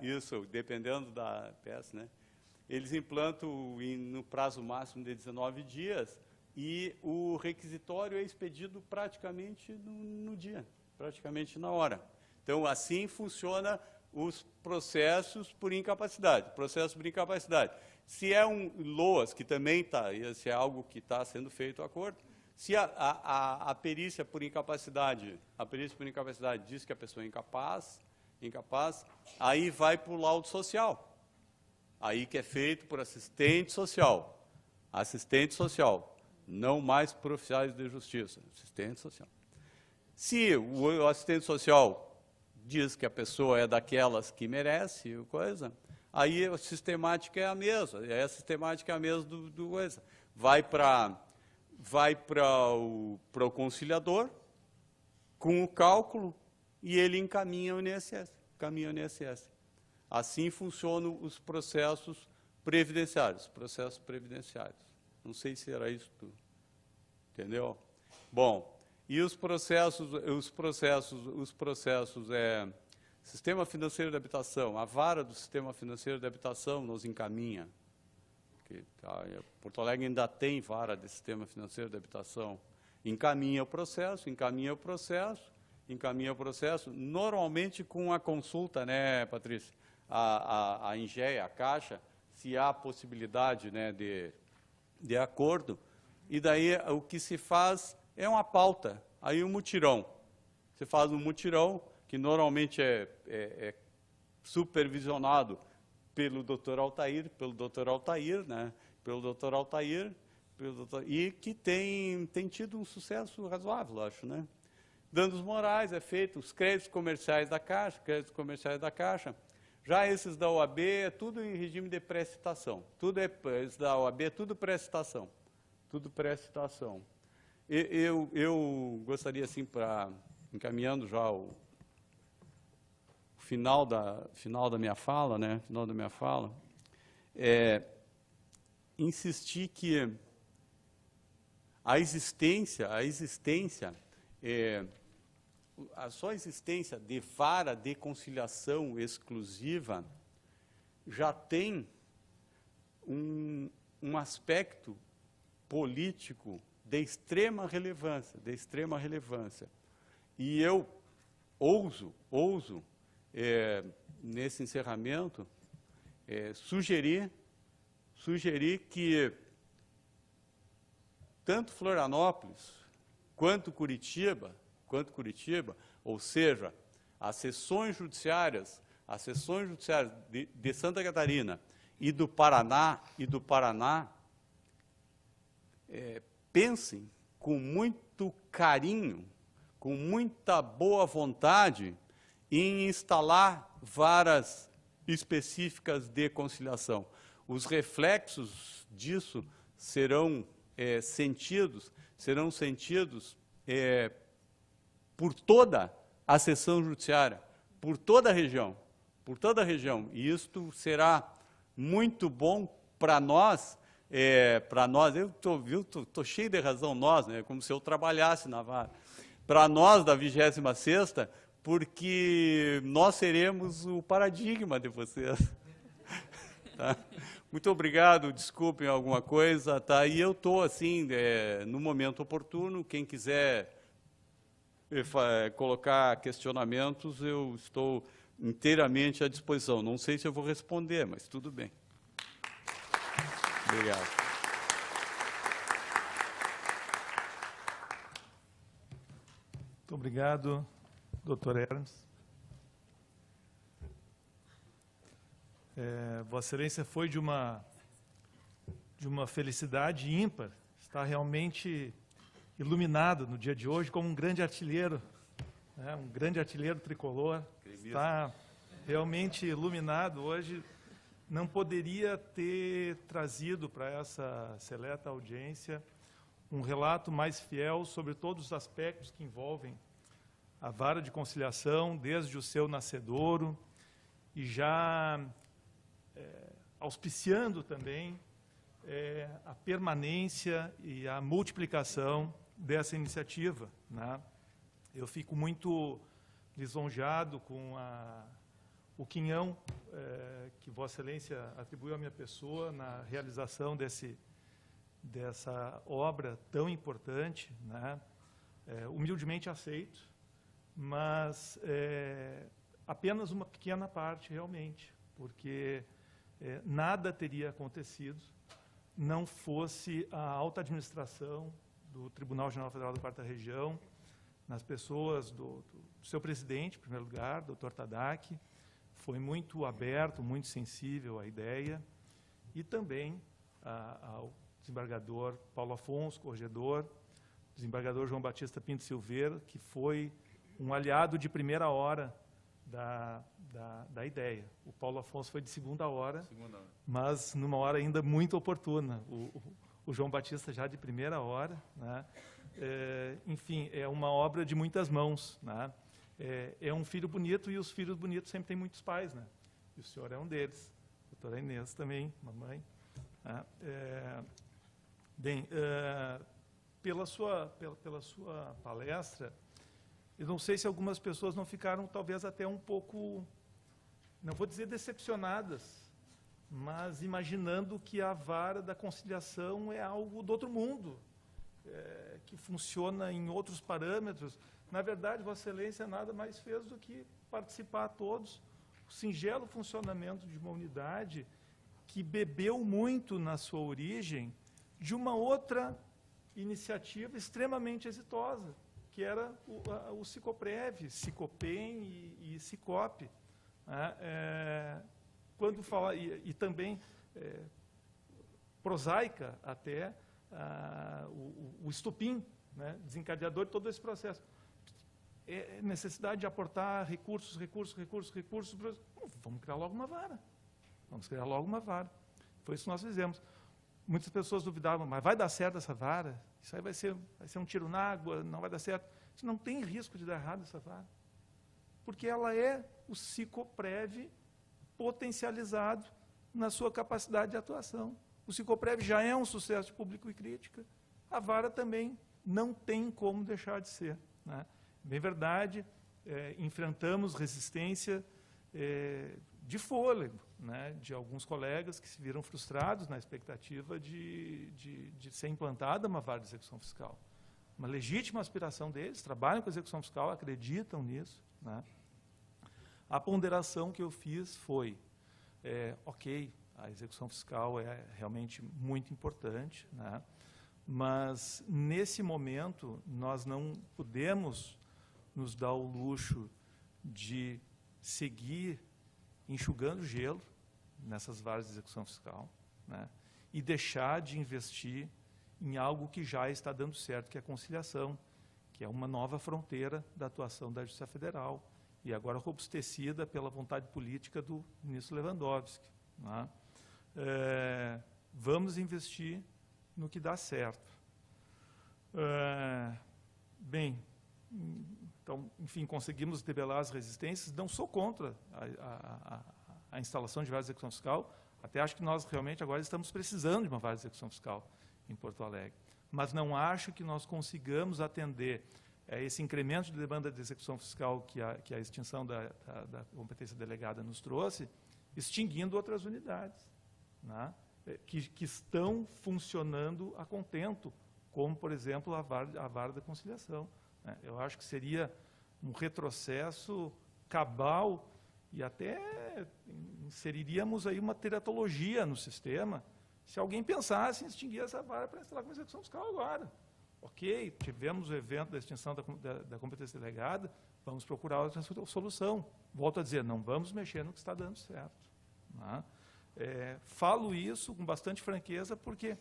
Isso, dependendo da peça, né? Eles implantam no prazo máximo de 19 dias e o requisitório é expedido praticamente no dia, praticamente na hora. Então, assim funciona os processos por incapacidade. Se é um LOAS, que também está, se é algo que está sendo feito acordo, se a perícia por incapacidade, diz que a pessoa é incapaz, aí vai para o laudo social. Aí que é feito por assistente social, não mais por oficiais de justiça, assistente social. Se o assistente social diz que a pessoa é daquelas que merece coisa, aí a sistemática é a mesma, do coisa. Vai para o conciliador com o cálculo e ele encaminha o INSS. Assim funcionam os processos previdenciários. Não sei se era isso tudo. Entendeu? Bom, e os processos Sistema Financeiro de Habitação, a vara do Sistema Financeiro de Habitação nos encaminha. Porto Alegre ainda tem vara de Sistema Financeiro de Habitação. Encaminha o processo, normalmente com a consulta, né, Patrícia? A INGE, a Caixa, se há possibilidade, né, de acordo, e daí o que se faz é uma pauta, aí um mutirão. Você faz um mutirão, que normalmente é supervisionado pelo Dr. Altair, né, e que tem tido um sucesso razoável, acho, né? Danos morais é feito, os créditos comerciais da Caixa, já esses da OAB é tudo em regime de pré-citação. Esses da OAB é tudo pré-citação. Eu gostaria, assim, encaminhando já o final da minha fala, né? Insistir que só a existência de vara de conciliação exclusiva já tem um aspecto político de extrema relevância. E eu ouso nesse encerramento, sugerir que tanto Florianópolis quanto Curitiba, ou seja, as sessões judiciárias de Santa Catarina e do Paraná, pensem com muito carinho, com muita boa vontade, em instalar varas específicas de conciliação. Os reflexos disso serão sentidos por toda a seção judiciária, por toda a região. E isto será muito bom para nós. Eu estou cheio de razão, nós, né, como se eu trabalhasse na vara. Para nós, da 26ª, porque nós seremos o paradigma de vocês. Tá? Muito obrigado, desculpem alguma coisa, tá? E eu estou, assim, no momento oportuno, quem quiser colocar questionamentos, eu estou inteiramente à disposição. Não sei se eu vou responder, mas tudo bem. Obrigado. Muito obrigado, doutor Hermes. Vossa Excelência foi de uma felicidade ímpar, está realmente iluminado no dia de hoje como um grande artilheiro, né, um grande artilheiro tricolor, está realmente iluminado hoje não poderia ter trazido para essa seleta audiência um relato mais fiel sobre todos os aspectos que envolvem a vara de conciliação, desde o seu nascedouro, e já auspiciando também a permanência e a multiplicação dessa iniciativa, né? Eu fico muito lisonjeado com o quinhão que Vossa Excelência atribuiu à minha pessoa na realização dessa obra tão importante, né? Humildemente aceito, mas apenas uma pequena parte realmente, porque nada teria acontecido não fosse a alta administração do Tribunal Regional Federal da Quarta Região, nas pessoas do seu presidente, em primeiro lugar, Dr. Tadac, foi muito aberto, muito sensível à ideia, e também ao desembargador Paulo Afonso, corregedor, desembargador João Batista Pinto Silveira, que foi um aliado de primeira hora da ideia. O Paulo Afonso foi de segunda hora, mas numa hora ainda muito oportuna. O João Batista já de primeira hora, né? Enfim, é uma obra de muitas mãos, né? É um filho bonito, e os filhos bonitos sempre têm muitos pais, né? E o senhor é um deles. A doutora Inês também, mamãe. Né? Bem, pela sua palestra, eu não sei se algumas pessoas não ficaram, talvez, até um pouco, não vou dizer decepcionadas, mas imaginando que a vara da conciliação é algo do outro mundo, que funciona em outros parâmetros. Na verdade, Vossa Excelência nada mais fez do que participar a todos o singelo funcionamento de uma unidade que bebeu muito na sua origem de uma outra iniciativa extremamente exitosa, que era o Sicoprev, Sicopem e Sicope. Né? Quando fala, e também prosaica até o estopim, né? Desencadeador de todo esse processo. É necessidade de aportar recursos. Vamos criar logo uma vara. Vamos criar logo uma vara. Foi isso que nós fizemos. Muitas pessoas duvidavam, mas vai dar certo essa vara? Isso aí vai ser um tiro na água, não vai dar certo. Isso não tem risco de dar errado essa vara. Porque ela é o Sicoprev potencializado na sua capacidade de atuação. O Sicoprev já é um sucesso de público e crítica. A vara também não tem como deixar de ser. Né? Bem verdade, enfrentamos resistência de fôlego, né, de alguns colegas que se viram frustrados na expectativa de ser implantada uma vara de execução fiscal. Uma legítima aspiração deles, trabalham com a execução fiscal, acreditam nisso. Né? A ponderação que eu fiz foi, ok, a execução fiscal é realmente muito importante, né? Mas, nesse momento, nós não podemos nos dar o luxo de seguir enxugando gelo nessas varas de execução fiscal, né? E deixar de investir em algo que já está dando certo, que é a conciliação, que é uma nova fronteira da atuação da Justiça Federal, e agora robustecida pela vontade política do ministro Lewandowski. Né? Vamos investir no que dá certo. Bem, então, enfim, conseguimos debelar as resistências. Não sou contra a instalação de vara de execução fiscal, até acho que nós realmente agora estamos precisando de uma vara de execução fiscal em Porto Alegre. Mas não acho que nós consigamos atender esse incremento de demanda de execução fiscal que a extinção da competência delegada nos trouxe, extinguindo outras unidades, né? que estão funcionando a contento, como, por exemplo, a vara da conciliação. Né? Eu acho que seria um retrocesso cabal e até inseriríamos aí uma teratologia no sistema se alguém pensasse em extinguir essa vara para instalar com execução fiscal agora. Ok, tivemos o evento da extinção da competência delegada, vamos procurar outra solução. Volto a dizer, não vamos mexer no que está dando certo. Né? Falo isso com bastante franqueza porque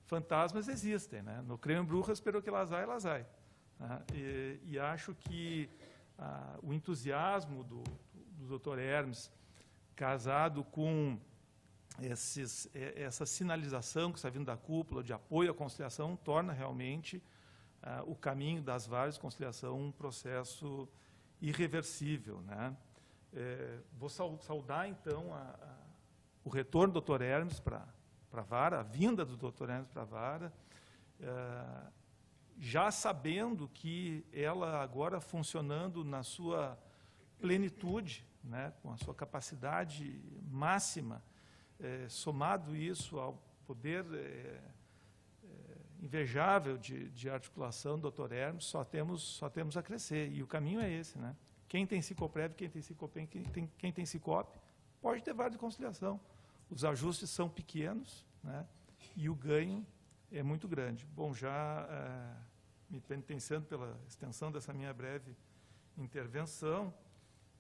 fantasmas existem. Né? No creme bruxa, espero que las hay. Né? E acho que o entusiasmo do Dr. Hermes, casado com essa sinalização que está vindo da cúpula de apoio à conciliação torna realmente o caminho das varas de conciliação um processo irreversível, né? Vou saudar, então, o retorno do Dr. Hermes para a vara, a vinda do Dr. Hermes para a vara, já sabendo que ela agora funcionando na sua plenitude, né, com a sua capacidade máxima, somado isso ao poder invejável de articulação do Dr. Hermes, só temos a crescer. E o caminho é esse, né? Quem tem Sicoprev, quem tem Sicopem, quem tem Sicope, pode ter vara de conciliação. Os ajustes são pequenos, né? E o ganho é muito grande. Bom, já me penitenciando pela extensão dessa minha breve intervenção,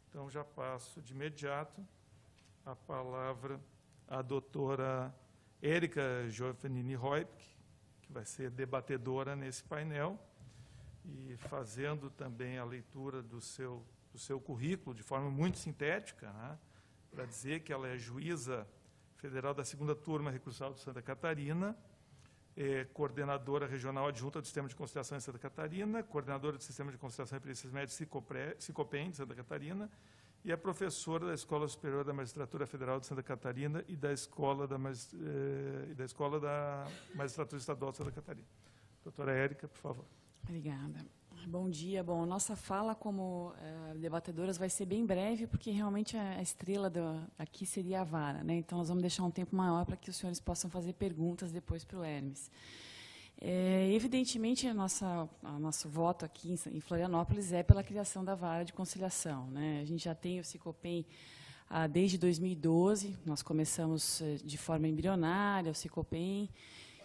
então já passo de imediato a palavra à doutora Érica Giovannini-Reupke, que vai ser debatedora nesse painel, e fazendo também a leitura do seu currículo de forma muito sintética, né, para dizer que ela é juíza federal da 2ª Turma Recursal de Santa Catarina, coordenadora regional adjunta do Sistema de Conciliação em Santa Catarina, coordenadora do Sistema de Conciliação e Perícias Médicas Sicopem de Santa Catarina, e é professora da Escola Superior da Magistratura Federal de Santa Catarina e da Escola da Magistratura Estadual de Santa Catarina. Doutora Érica, por favor. Obrigada. Bom dia. Bom, nossa fala como debatedoras vai ser bem breve, porque realmente a estrela aqui seria a vara, né? Então, nós vamos deixar um tempo maior para que os senhores possam fazer perguntas depois para o Hermes. Evidentemente, nosso voto aqui em Florianópolis é pela criação da vara de conciliação, né? A gente já tem o Sicopem desde 2012, nós começamos de forma embrionária, o Sicopem,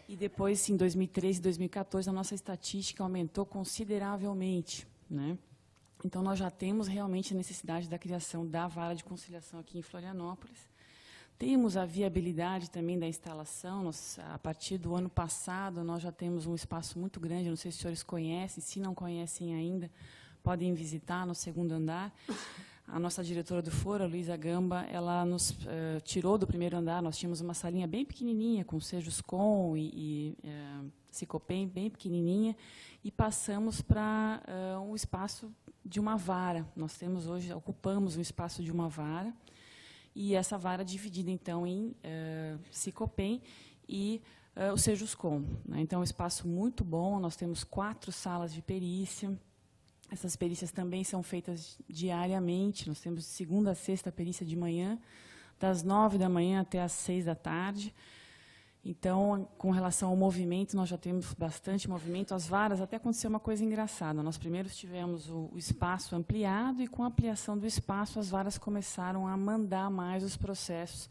e depois, em 2013 e 2014, a nossa estatística aumentou consideravelmente, né? Então, nós já temos realmente a necessidade da criação da vara de conciliação aqui em Florianópolis. Temos a viabilidade também da instalação. A partir do ano passado, nós já temos um espaço muito grande, não sei se os senhores conhecem, se não conhecem ainda, podem visitar no 2º andar. A nossa diretora do foro, a Luísa Gamba, ela nos tirou do 1º andar. Nós tínhamos uma salinha bem pequenininha, com Sejuscom e Sicopem, bem pequenininha, e passamos para um espaço de uma vara. Nós temos hoje, ocupamos um espaço de uma vara, e essa vara dividida, então, em Sicopem e o Sejuscom, né? Então, é um espaço muito bom. Nós temos 4 salas de perícia. Essas perícias também são feitas diariamente. Nós temos de segunda a sexta perícia de manhã, das 9 da manhã até as 6 da tarde. Então, com relação ao movimento, nós já temos bastante movimento. As varas, até aconteceu uma coisa engraçada. Nós primeiro tivemos o espaço ampliado, e com a ampliação do espaço, as varas começaram a mandar mais os processos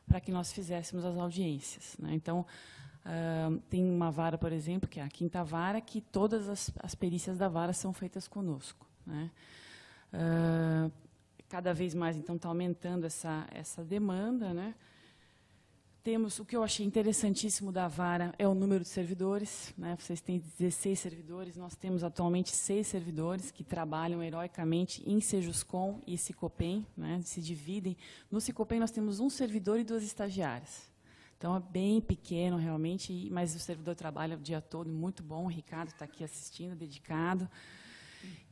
para que nós fizéssemos as audiências, né? Então, tem uma vara, por exemplo, que é a 5ª Vara, que todas as perícias da vara são feitas conosco, né? Cada vez mais, então, está aumentando essa demanda, né? Temos, o que eu achei interessantíssimo da vara é o número de servidores, né? Vocês têm 16 servidores, nós temos atualmente 6 servidores que trabalham heroicamente em Sejuscom e Sicopem, né? Se dividem. No Sicopem nós temos um servidor e 2 estagiárias. Então, é bem pequeno, realmente, mas o servidor trabalha o dia todo, muito bom. O Ricardo está aqui assistindo, dedicado.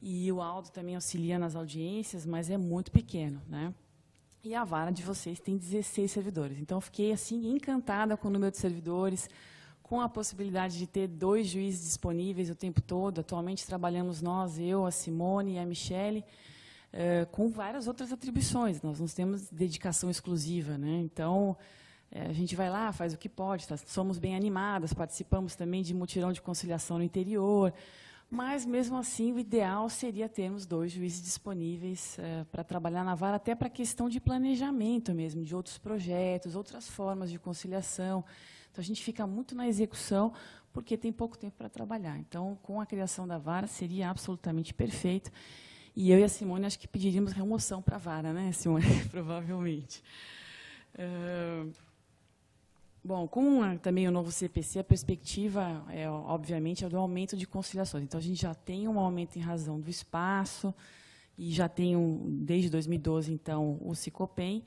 E o Aldo também auxilia nas audiências, mas é muito pequeno, né? E a vara de vocês tem 16 servidores. Então, eu fiquei assim, encantada com o número de servidores, com a possibilidade de ter 2 juízes disponíveis o tempo todo. Atualmente, trabalhamos nós, eu, a Simone e a Michele, com várias outras atribuições. Nós não temos dedicação exclusiva, né? Então, a gente vai lá, faz o que pode, somos bem animadas, participamos também de mutirão de conciliação no interior, mas, mesmo assim, o ideal seria termos 2 juízes disponíveis para trabalhar na vara, até para a questão de planejamento mesmo, de outros projetos, outras formas de conciliação. Então, a gente fica muito na execução, porque tem pouco tempo para trabalhar. Então, com a criação da vara, seria absolutamente perfeito. E eu e a Simone, acho que pediríamos remoção para a vara, né, Simone? Provavelmente. Bom, com também o novo CPC, a perspectiva, obviamente, é do aumento de conciliações. Então, a gente já tem um aumento em razão do espaço, e já tem, desde 2012, então, o Sicopem,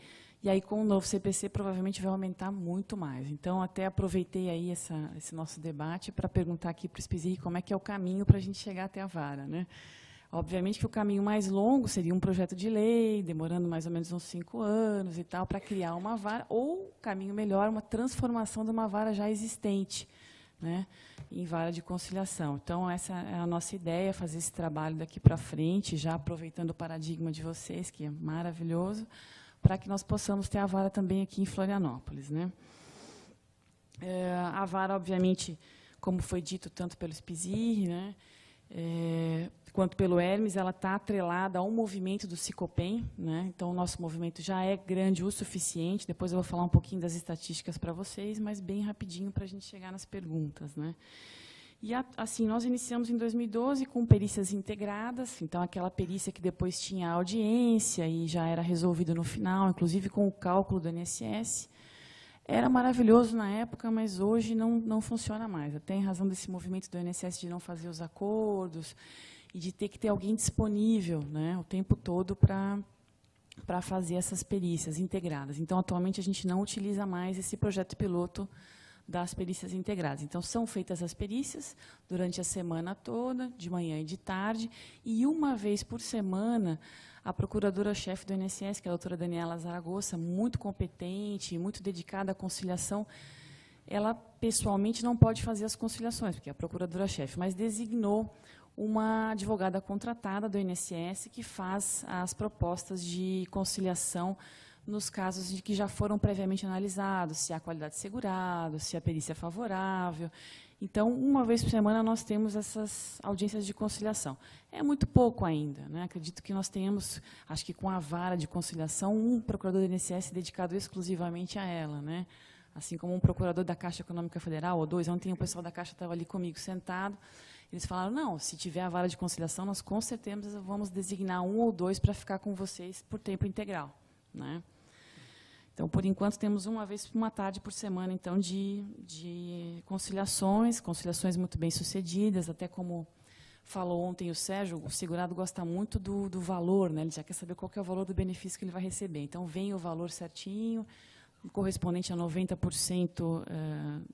E aí, com o novo CPC, provavelmente vai aumentar muito mais. Então, até aproveitei aí esse nosso debate para perguntar aqui para o SPSI como é que é o caminho para a gente chegar até a vara, né? Obviamente que o caminho mais longo seria um projeto de lei, demorando mais ou menos uns 5 anos e tal, para criar uma vara, ou, caminho melhor, uma transformação de uma vara já existente, né, em vara de conciliação. Então, essa é a nossa ideia, fazer esse trabalho daqui para frente, já aproveitando o paradigma de vocês, que é maravilhoso, para que nós possamos ter a vara também aqui em Florianópolis, né. A vara, obviamente, como foi dito tanto pelo SPSI, né, quanto pelo Hermes, ela está atrelada ao movimento do Sicopem, né? Então, o nosso movimento já é grande o suficiente. Depois eu vou falar um pouquinho das estatísticas para vocês, mas bem rapidinho para a gente chegar nas perguntas, né? E, assim, nós iniciamos em 2012 com perícias integradas, então, aquela perícia que depois tinha audiência e já era resolvida no final, inclusive com o cálculo do INSS. Era maravilhoso na época, mas hoje não funciona mais. Até em razão desse movimento do INSS de não fazer os acordos e de ter que ter alguém disponível, né, o tempo todo para fazer essas perícias integradas. Então, atualmente, a gente não utiliza mais esse projeto piloto das perícias integradas. Então, são feitas as perícias durante a semana toda, de manhã e de tarde, e uma vez por semana, a procuradora-chefe do INSS, que é a doutora Daniela Zaragoza, muito competente, muito dedicada à conciliação, ela, pessoalmente, não pode fazer as conciliações, porque é a procuradora-chefe, mas designou uma advogada contratada do INSS que faz as propostas de conciliação nos casos de que já foram previamente analisados, se há qualidade de segurado, se a perícia é favorável. Então, uma vez por semana, nós temos essas audiências de conciliação. É muito pouco ainda, né? Acredito que nós tenhamos, acho que com a vara de conciliação, um procurador do INSS dedicado exclusivamente a ela, né? Assim como um procurador da Caixa Econômica Federal, ou 2. Ontem o pessoal da Caixa estava ali comigo sentado. Eles falaram, não, se tiver a vara de conciliação, nós com certeza vamos designar 1 ou 2 para ficar com vocês por tempo integral, né? Então, por enquanto, temos uma tarde por semana, então, de conciliações muito bem sucedidas, até como falou ontem o Sérgio, o segurado gosta muito do valor, né? Ele já quer saber qual que é o valor do benefício que ele vai receber. Então, vem o valor certinho, correspondente a 90%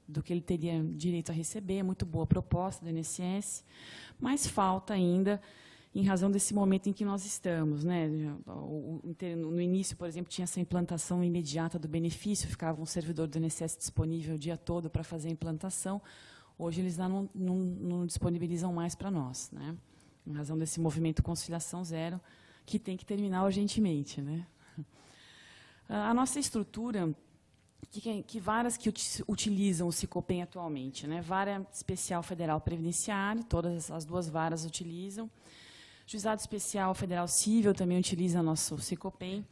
do que ele teria direito a receber, muito boa proposta do INSS, mas falta ainda, em razão desse momento em que nós estamos, né? No início, por exemplo, tinha essa implantação imediata do benefício, ficava um servidor do INSS disponível o dia todo para fazer a implantação. Hoje, eles não disponibilizam mais para nós, né? Em razão desse movimento Conciliação Zero, que tem que terminar urgentemente, né? A nossa estrutura, que varas que utilizam o Sicopem atualmente, né? Vara Especial Federal Previdenciária, todas as 2 varas utilizam. Juizado Especial Federal Cível também utiliza nosso Sicopem.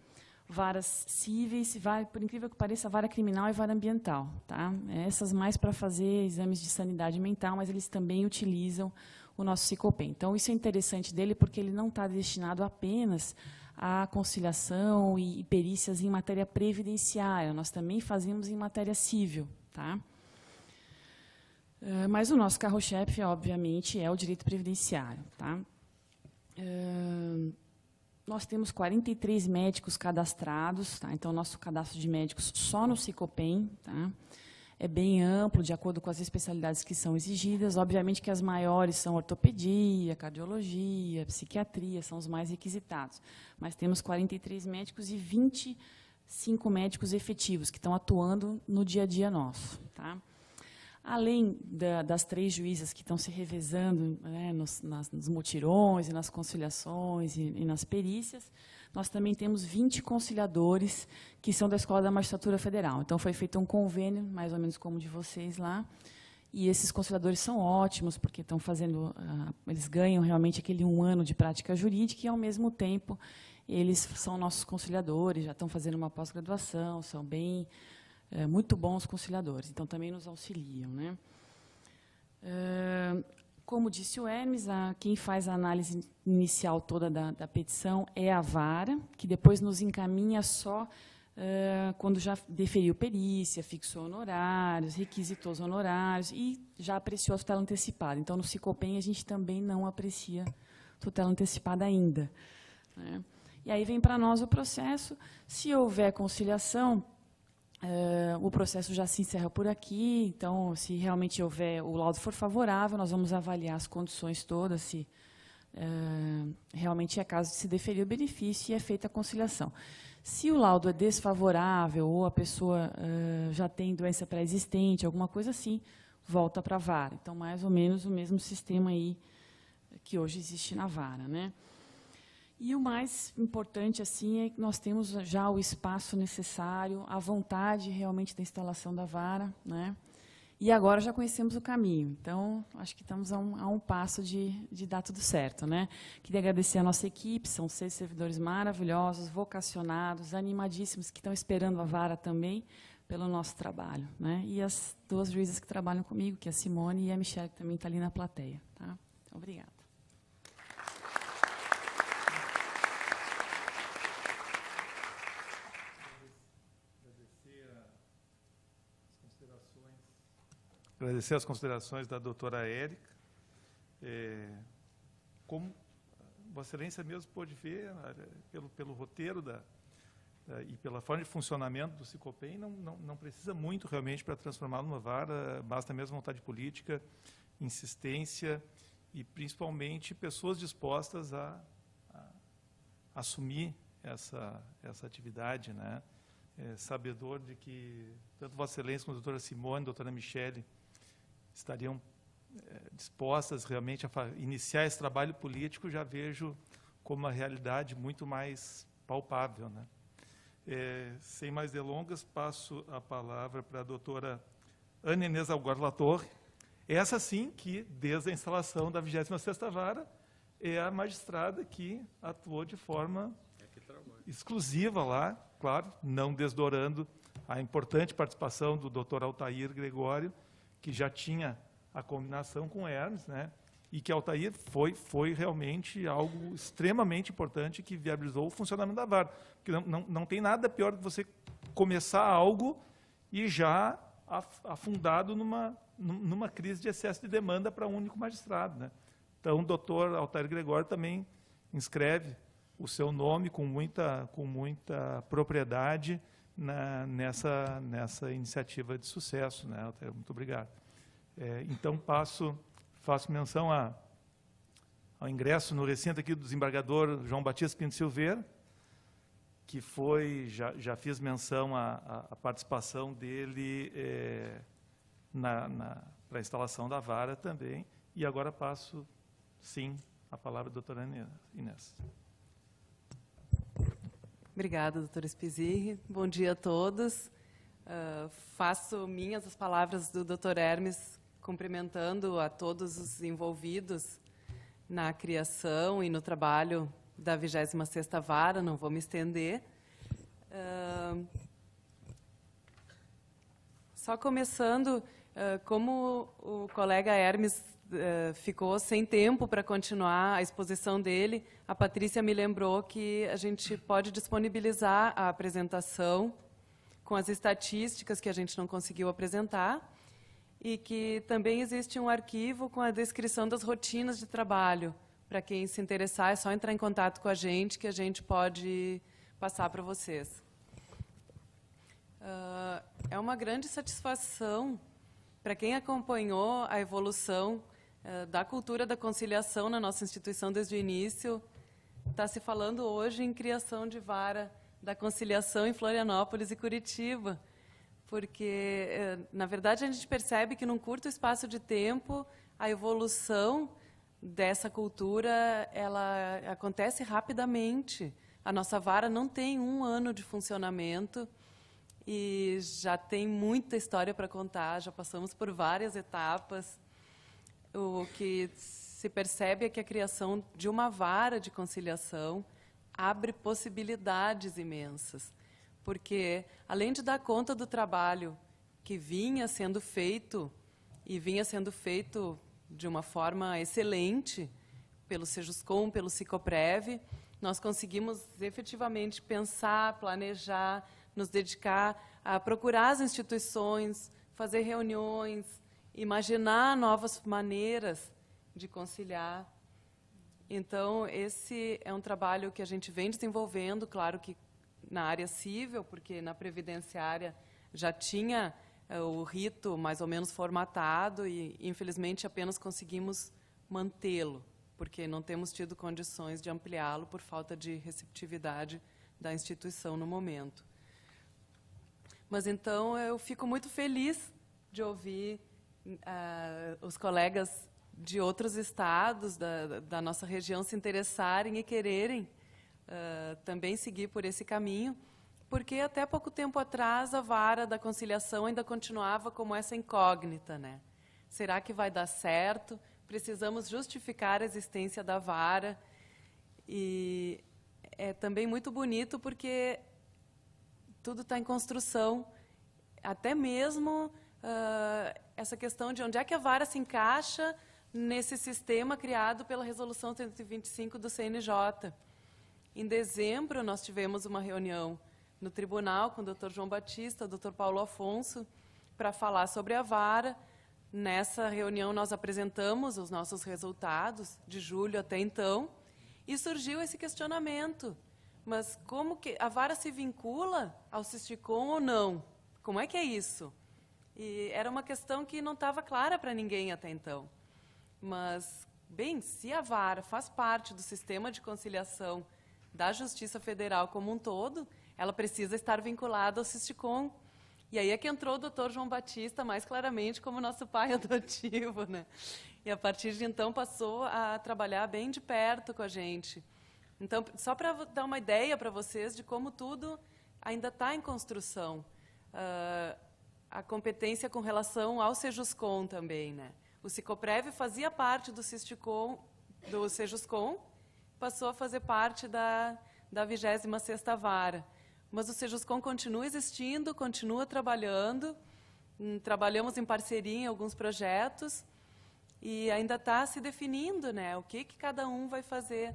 Varas cíveis, por incrível que pareça, vara criminal e vara ambiental, tá? Essas mais para fazer exames de sanidade mental, mas eles também utilizam o nosso Sicopem. Então, isso é interessante dele, porque ele não está destinado apenas à conciliação e perícias em matéria previdenciária. Nós também fazemos em matéria civil, tá? Mas o nosso carro-chefe, obviamente, é o direito previdenciário, tá? Nós temos 43 médicos cadastrados, tá? Então, nosso cadastro de médicos só no Sicopem, tá? É bem amplo, de acordo com as especialidades que são exigidas. Obviamente que as maiores são ortopedia, cardiologia, psiquiatria, são os mais requisitados. Mas temos 43 médicos e 25 médicos efetivos, que estão atuando no dia a dia nosso, tá? Além das 3 juízas que estão se revezando, né, nos mutirões e nas conciliações e nas perícias, nós também temos 20 conciliadores que são da Escola da Magistratura Federal. Então, foi feito um convênio, mais ou menos como o de vocês lá, e esses conciliadores são ótimos, porque estão fazendo, eles ganham realmente aquele 1 ano de prática jurídica e, ao mesmo tempo, eles são nossos conciliadores, já estão fazendo uma pós-graduação, são muito bons conciliadores, então também nos auxiliam, né? Como disse o Hermes, quem faz a análise inicial toda da petição é a vara, que depois nos encaminha só quando já deferiu perícia, fixou honorários, requisitou os honorários e já apreciou a tutela antecipada. Então, no Sicopem, a gente também não aprecia tutela antecipada ainda, né? E aí vem para nós o processo. Se houver conciliação, o processo já se encerra por aqui. Então, se realmente houver, o laudo for favorável, nós vamos avaliar as condições todas, se realmente é caso de se deferir o benefício e é feita a conciliação. Se o laudo é desfavorável ou a pessoa já tem doença pré-existente, alguma coisa assim, volta para a vara. Então, mais ou menos o mesmo sistema aí que hoje existe na vara, né? E o mais importante assim é que nós temos já o espaço necessário, a vontade realmente da instalação da vara, né? E agora já conhecemos o caminho. Então, acho que estamos a um passo de dar tudo certo, né? Queria agradecer a nossa equipe, são 6 servidores maravilhosos, vocacionados, animadíssimos, que estão esperando a vara também pelo nosso trabalho, né? E as 2 juízas que trabalham comigo, que é a Simone e a Michelle, que também está ali na plateia, tá? Então, obrigada. Agradecer as considerações da doutora Érica. Como Vossa Excelência mesmo pôde ver, pelo roteiro e pela forma de funcionamento do Sicopen, não precisa muito realmente para transformá-lo numa vara, basta mesmo vontade política, insistência e, principalmente, pessoas dispostas a assumir essa atividade, né? Sabedor de que tanto Vossa Excelência como a doutora Simone, a doutora Michelle, estariam dispostas realmente a iniciar esse trabalho político, já vejo como uma realidade muito mais palpável, né? Sem mais delongas, passo a palavra para a doutora Ana Inês Algor Latorre, essa sim que, desde a instalação da 26ª Vara, é a magistrada que atuou de forma exclusiva lá, claro, não desdobrando a importante participação do doutor Altair Gregório, que já tinha a combinação com Hermes, né? E que Altair foi realmente algo extremamente importante que viabilizou o funcionamento da vara. Porque não tem nada pior que você começar algo e já afundado numa crise de excesso de demanda para um único magistrado, né? Então, o doutor Altair Gregório também inscreve o seu nome com muita propriedade nessa iniciativa de sucesso, né, Altair? Muito obrigado. Então, faço menção ao ingresso no recinto aqui do desembargador João Batista Pinto Silveira, que já fiz menção à participação dele para a instalação da vara também, e agora passo, sim, a palavra à doutora Inês. Obrigada, doutora Spizirri. Bom dia a todos. Faço minhas as palavras do doutor Hermes, cumprimentando a todos os envolvidos na criação e no trabalho da 26ª Vara, não vou me estender. Só começando, como o colega Hermes ficou sem tempo para continuar a exposição dele, a Patrícia me lembrou que a gente pode disponibilizar a apresentação com as estatísticas que a gente não conseguiu apresentar, e que também existe um arquivo com a descrição das rotinas de trabalho. Para quem se interessar, é só entrar em contato com a gente, que a gente pode passar para vocês. É uma grande satisfação para quem acompanhou a evolução da cultura da conciliação na nossa instituição desde o início. Está se falando hoje em criação de vara da conciliação em Florianópolis e Curitiba, porque, na verdade, a gente percebe que, num curto espaço de tempo, a evolução dessa cultura ela acontece rapidamente. A nossa vara não tem 1 ano de funcionamento e já tem muita história para contar, já passamos por várias etapas. O que se percebe é que a criação de uma vara de conciliação abre possibilidades imensas, porque, além de dar conta do trabalho que vinha sendo feito, e vinha sendo feito de uma forma excelente pelo Sejuscom, pelo Sicoprev, nós conseguimos efetivamente pensar, planejar, nos dedicar a procurar as instituições, fazer reuniões, imaginar novas maneiras de conciliar. Então, esse é um trabalho que a gente vem desenvolvendo, claro que na área civil, porque na previdenciária já tinha o rito mais ou menos formatado e, infelizmente, apenas conseguimos mantê-lo, porque não temos tido condições de ampliá-lo por falta de receptividade da instituição no momento. Mas, então, eu fico muito feliz de ouvir os colegas de outros estados da nossa região se interessarem e quererem também seguir por esse caminho, porque até pouco tempo atrás a vara da conciliação ainda continuava como essa incógnita, né? Será que vai dar certo? Precisamos justificar a existência da vara. E é também muito bonito porque tudo está em construção, até mesmo essa questão de onde é que a vara se encaixa nesse sistema criado pela Resolução 125 do CNJ. Em dezembro, nós tivemos uma reunião no tribunal com o Dr. João Batista, o Dr. Paulo Afonso, para falar sobre a vara. Nessa reunião, nós apresentamos os nossos resultados de julho até então, e surgiu esse questionamento. Mas como que a vara se vincula ao Cisticom ou não? Como é que é isso? E era uma questão que não estava clara para ninguém até então. Mas, bem, se a vara faz parte do sistema de conciliação da Justiça Federal como um todo, ela precisa estar vinculada ao Cisticom. E aí é que entrou o Dr. João Batista mais claramente como nosso pai adotivo, né? E a partir de então passou a trabalhar bem de perto com a gente. Então, só para dar uma ideia para vocês de como tudo ainda está em construção. A competência com relação ao Sejuscom também, né? O Sicoprev fazia parte do Cisticom, do Sejuscom, passou a fazer parte da 26ª Vara. Mas o Sejuscom continua existindo, continua trabalhando, trabalhamos em parceria em alguns projetos e ainda está se definindo, né, o que cada um vai fazer.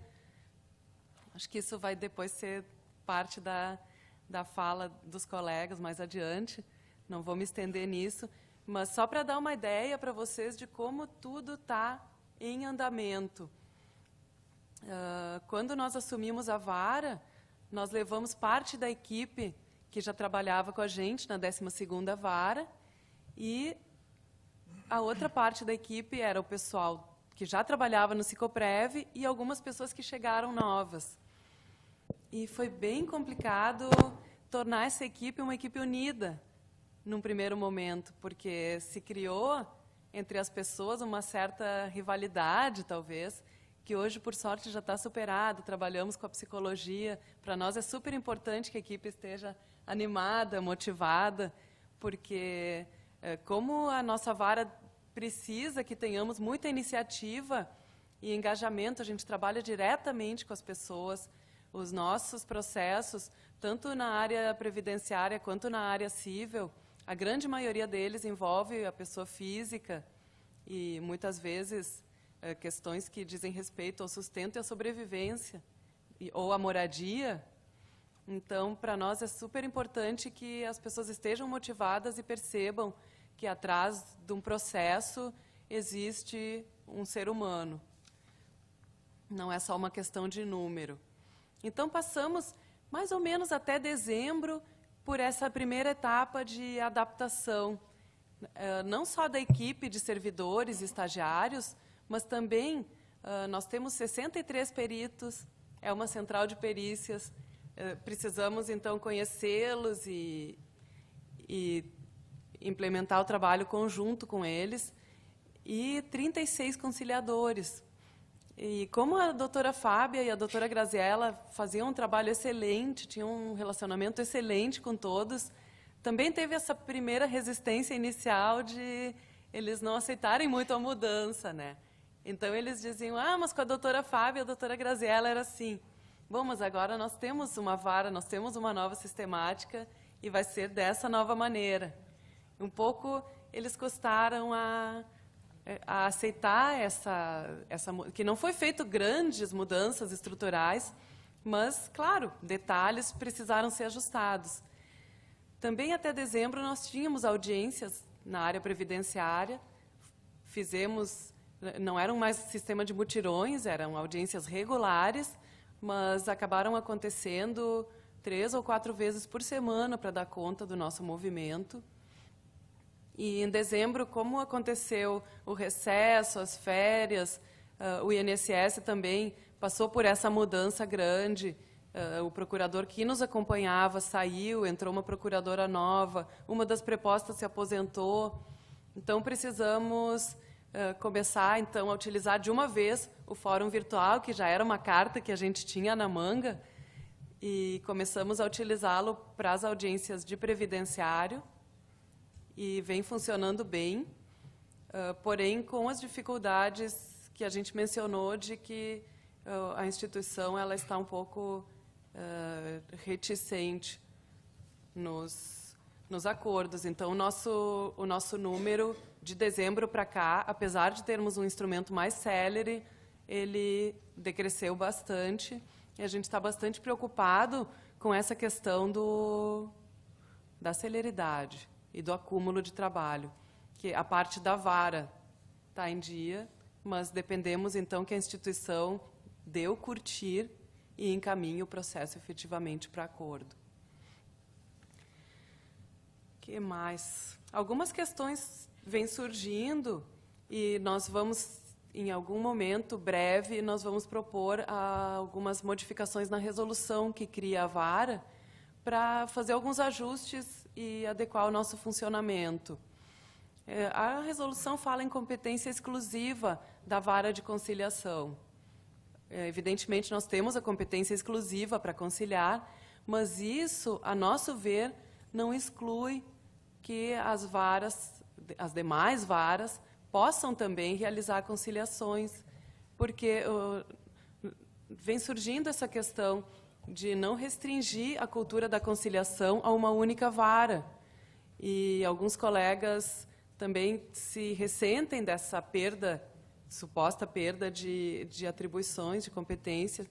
Acho que isso vai depois ser parte da fala dos colegas mais adiante, não vou me estender nisso, mas só para dar uma ideia para vocês de como tudo está em andamento. Quando nós assumimos a vara, nós levamos parte da equipe que já trabalhava com a gente na 12ª Vara e a outra parte da equipe era o pessoal que já trabalhava no Sicoprev e algumas pessoas que chegaram novas. E foi bem complicado tornar essa equipe uma equipe unida num primeiro momento, porque se criou entre as pessoas uma certa rivalidade, talvez, que hoje, por sorte, já está superado. Trabalhamos com a psicologia. Para nós é super importante que a equipe esteja animada, motivada, porque como a nossa vara precisa que tenhamos muita iniciativa e engajamento, a gente trabalha diretamente com as pessoas, os nossos processos, tanto na área previdenciária quanto na área civil, a grande maioria deles envolve a pessoa física e, muitas vezes, questões que dizem respeito ao sustento e à sobrevivência, ou à moradia. Então, para nós é super importante que as pessoas estejam motivadas e percebam que atrás de um processo existe um ser humano. Não é só uma questão de número. Então, passamos mais ou menos até dezembro por essa primeira etapa de adaptação, não só da equipe de servidores e estagiários, mas também nós temos 63 peritos, é uma central de perícias, precisamos, então, conhecê-los e implementar o trabalho conjunto com eles, e 36 conciliadores. E como a doutora Fábia e a doutora Graziella faziam um trabalho excelente, tinham um relacionamento excelente com todos, também teve essa primeira resistência inicial de eles não aceitarem muito a mudança, né? Então, eles diziam, mas com a doutora Fábia e a doutora Graziella era assim. Bom, mas agora nós temos uma vara, nós temos uma nova sistemática e vai ser dessa nova maneira. Um pouco, eles custaram a aceitar que não foi feito grandes mudanças estruturais, mas, claro, detalhes precisaram ser ajustados. Também, até dezembro, nós tínhamos audiências na área previdenciária, fizemos não eram mais sistema de mutirões, eram audiências regulares, mas acabaram acontecendo 3 ou 4 vezes por semana para dar conta do nosso movimento. E em dezembro, como aconteceu o recesso, as férias, o INSS também passou por essa mudança grande. O procurador que nos acompanhava saiu, entrou uma procuradora nova, uma das prepostas se aposentou. Então, precisamos começar então, a utilizar de uma vez o fórum virtual, que já era uma carta que a gente tinha na manga, e começamos a utilizá-lo para as audiências de previdenciário, e vem funcionando bem, porém com as dificuldades que a gente mencionou de que a instituição ela está um pouco reticente nos acordos. Então, o nosso número de dezembro para cá, apesar de termos um instrumento mais célere, ele decresceu bastante, e a gente está bastante preocupado com essa questão da celeridade e do acúmulo de trabalho, que a parte da vara está em dia, mas dependemos, então, que a instituição dê o curtir e encaminhe o processo efetivamente para acordo. O que mais? Algumas questões vêm surgindo e nós vamos, em algum momento breve, nós vamos propor algumas modificações na resolução que cria a vara para fazer alguns ajustes e adequar o nosso funcionamento. A resolução fala em competência exclusiva da vara de conciliação. Evidentemente, nós temos a competência exclusiva para conciliar, mas isso, a nosso ver, não exclui que as demais varas possam também realizar conciliações, porque vem surgindo essa questão de não restringir a cultura da conciliação a uma única vara. E alguns colegas também se ressentem dessa suposta perda de atribuições, de competência.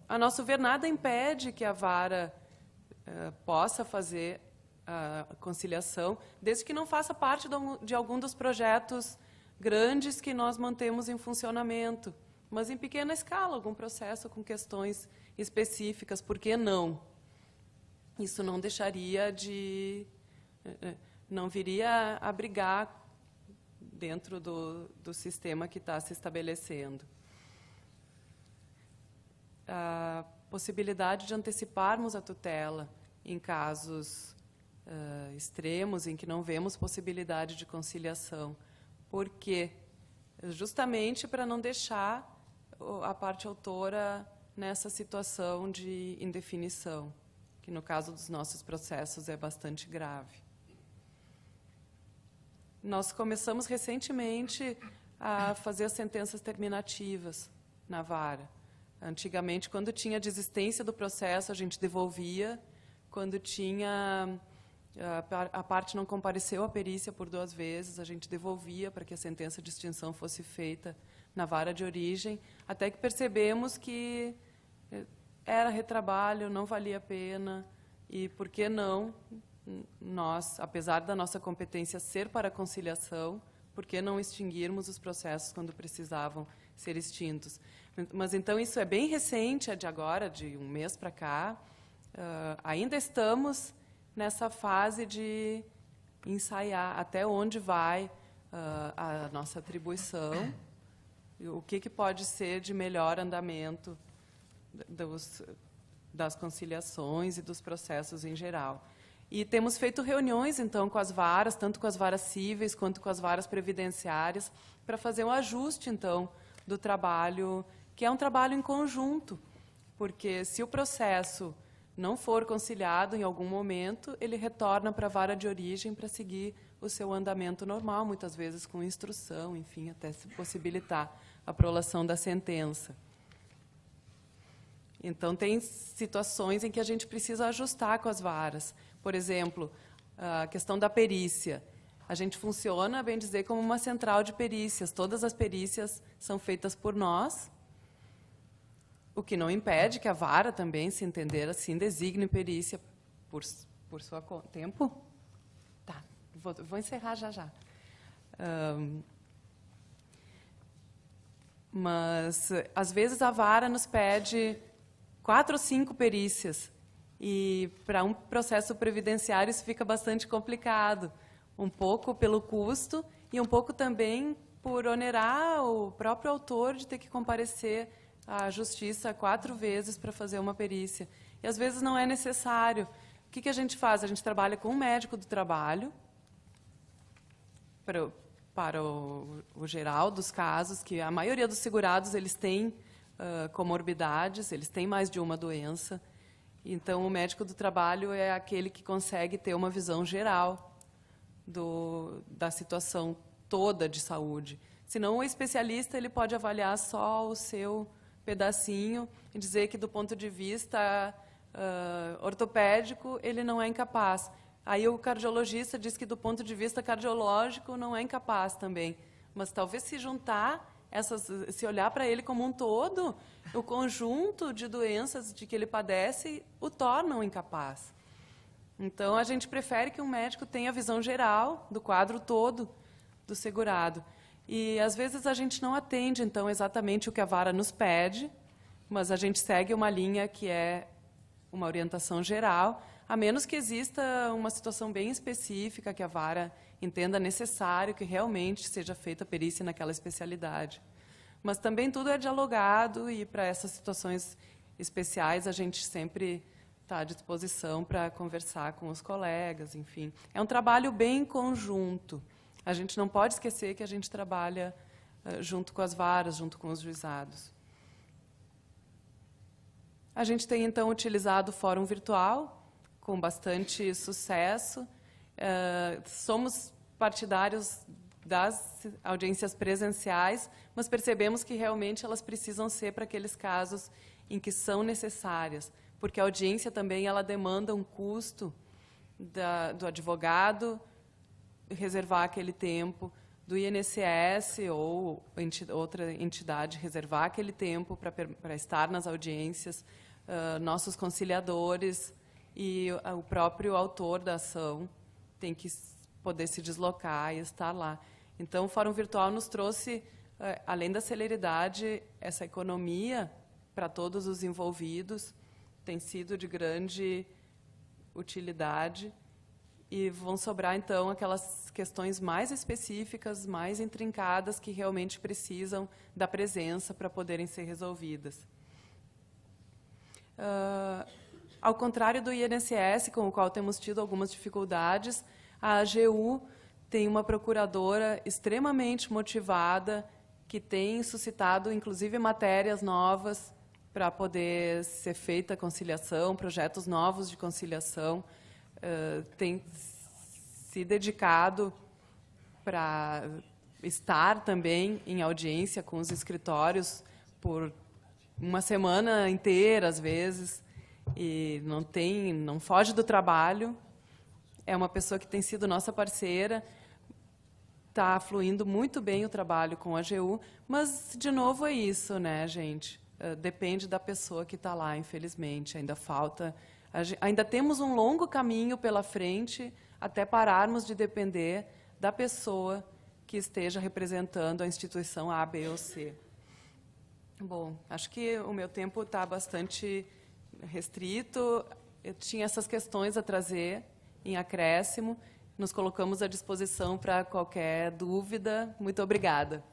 A nosso ver, nada impede que a vara possa fazer a conciliação, desde que não faça parte de algum dos projetos grandes que nós mantemos em funcionamento, mas em pequena escala, algum processo com questões específicas, por que não? Isso não deixaria não viria a brigar dentro do sistema que está se estabelecendo. A possibilidade de anteciparmos a tutela em casos extremos, em que não vemos possibilidade de conciliação. Por quê? Justamente para não deixar a parte autora nessa situação de indefinição, que no caso dos nossos processos é bastante grave. Nós começamos recentemente a fazer as sentenças terminativas na vara. Antigamente, quando tinha desistência do processo, a gente devolvia. Quando a parte não compareceu à perícia por 2 vezes, a gente devolvia para que a sentença de extinção fosse feita na vara de origem, até que percebemos que era retrabalho, não valia a pena, e por que não nós, apesar da nossa competência ser para a conciliação, por que não extinguirmos os processos quando precisavam ser extintos? Mas, então, isso é bem recente, é de agora, de 1 mês para cá. Ainda estamos nessa fase de ensaiar até onde vai a nossa atribuição, o que pode ser de melhor andamento das conciliações e dos processos em geral. E temos feito reuniões, então, com as varas, tanto com as varas cíveis quanto com as varas previdenciárias, para fazer um ajuste, então, do trabalho, que é um trabalho em conjunto, porque se o processo não for conciliado em algum momento, ele retorna para a vara de origem para seguir o seu andamento normal, muitas vezes com instrução, enfim, até se possibilitar a prolação da sentença. Então, tem situações em que a gente precisa ajustar com as varas. Por exemplo, a questão da perícia. A gente funciona, bem dizer, como uma central de perícias. Todas as perícias são feitas por nós, o que não impede que a vara também, se entender assim, designe perícia por sua conta. Tempo? Tá, vou encerrar já. Mas, às vezes, a vara nos pede 4 ou 5 perícias. E, para um processo previdenciário, isso fica bastante complicado. Um pouco pelo custo e um pouco também por onerar o próprio autor de ter que comparecer à justiça 4 vezes para fazer uma perícia. E, às vezes, não é necessário. O que a gente faz? A gente trabalha com um médico do trabalho, para o geral dos casos, que a maioria dos segurados eles têm comorbidades, eles têm mais de uma doença. Então, o médico do trabalho é aquele que consegue ter uma visão geral da situação toda de saúde. Senão, o especialista ele pode avaliar só o seu pedacinho e dizer que, do ponto de vista ortopédico, ele não é incapaz. Aí o cardiologista diz que, do ponto de vista cardiológico, não é incapaz também. Mas talvez se juntar, se olhar para ele como um todo, o conjunto de doenças de que ele padece o tornam incapaz. Então, a gente prefere que um médico tenha a visão geral do quadro todo do segurado. E, às vezes, a gente não atende, então, exatamente o que a vara nos pede, mas a gente segue uma linha que é uma orientação geral, a menos que exista uma situação bem específica que a vara entenda necessário que realmente seja feita a perícia naquela especialidade. Mas também tudo é dialogado e, para essas situações especiais, a gente sempre está à disposição para conversar com os colegas, enfim. É um trabalho bem conjunto. A gente não pode esquecer que a gente trabalha junto com as varas, junto com os juizados. A gente tem, então, utilizado o fórum virtual, com bastante sucesso. Somos partidários das audiências presenciais, mas percebemos que realmente elas precisam ser para aqueles casos em que são necessárias, porque a audiência também ela demanda um custo do advogado reservar aquele tempo, do INSS ou outra entidade reservar aquele tempo para estar nas audiências, nossos conciliadores e o próprio autor da ação tem que poder se deslocar e estar lá. Então, o Fórum Virtual nos trouxe, além da celeridade, essa economia para todos os envolvidos, tem sido de grande utilidade, e vão sobrar, então, aquelas questões mais específicas, mais intrincadas, que realmente precisam da presença para poderem ser resolvidas. Ao contrário do INSS, com o qual temos tido algumas dificuldades, a AGU tem uma procuradora extremamente motivada, que tem suscitado, inclusive, matérias novas para poder ser feita a conciliação, projetos novos de conciliação, tem se dedicado para estar também em audiência com os escritórios por uma semana inteira, às vezes, e não foge do trabalho. É uma pessoa que tem sido nossa parceira, está fluindo muito bem o trabalho com a AGU, mas, de novo, é isso, né, gente? Depende da pessoa que está lá, infelizmente. Ainda temos um longo caminho pela frente até pararmos de depender da pessoa que esteja representando a instituição A, B ou C. Bom, acho que o meu tempo está bastante restrito. Eu tinha essas questões a trazer em acréscimo. Nos colocamos à disposição para qualquer dúvida. Muito obrigada.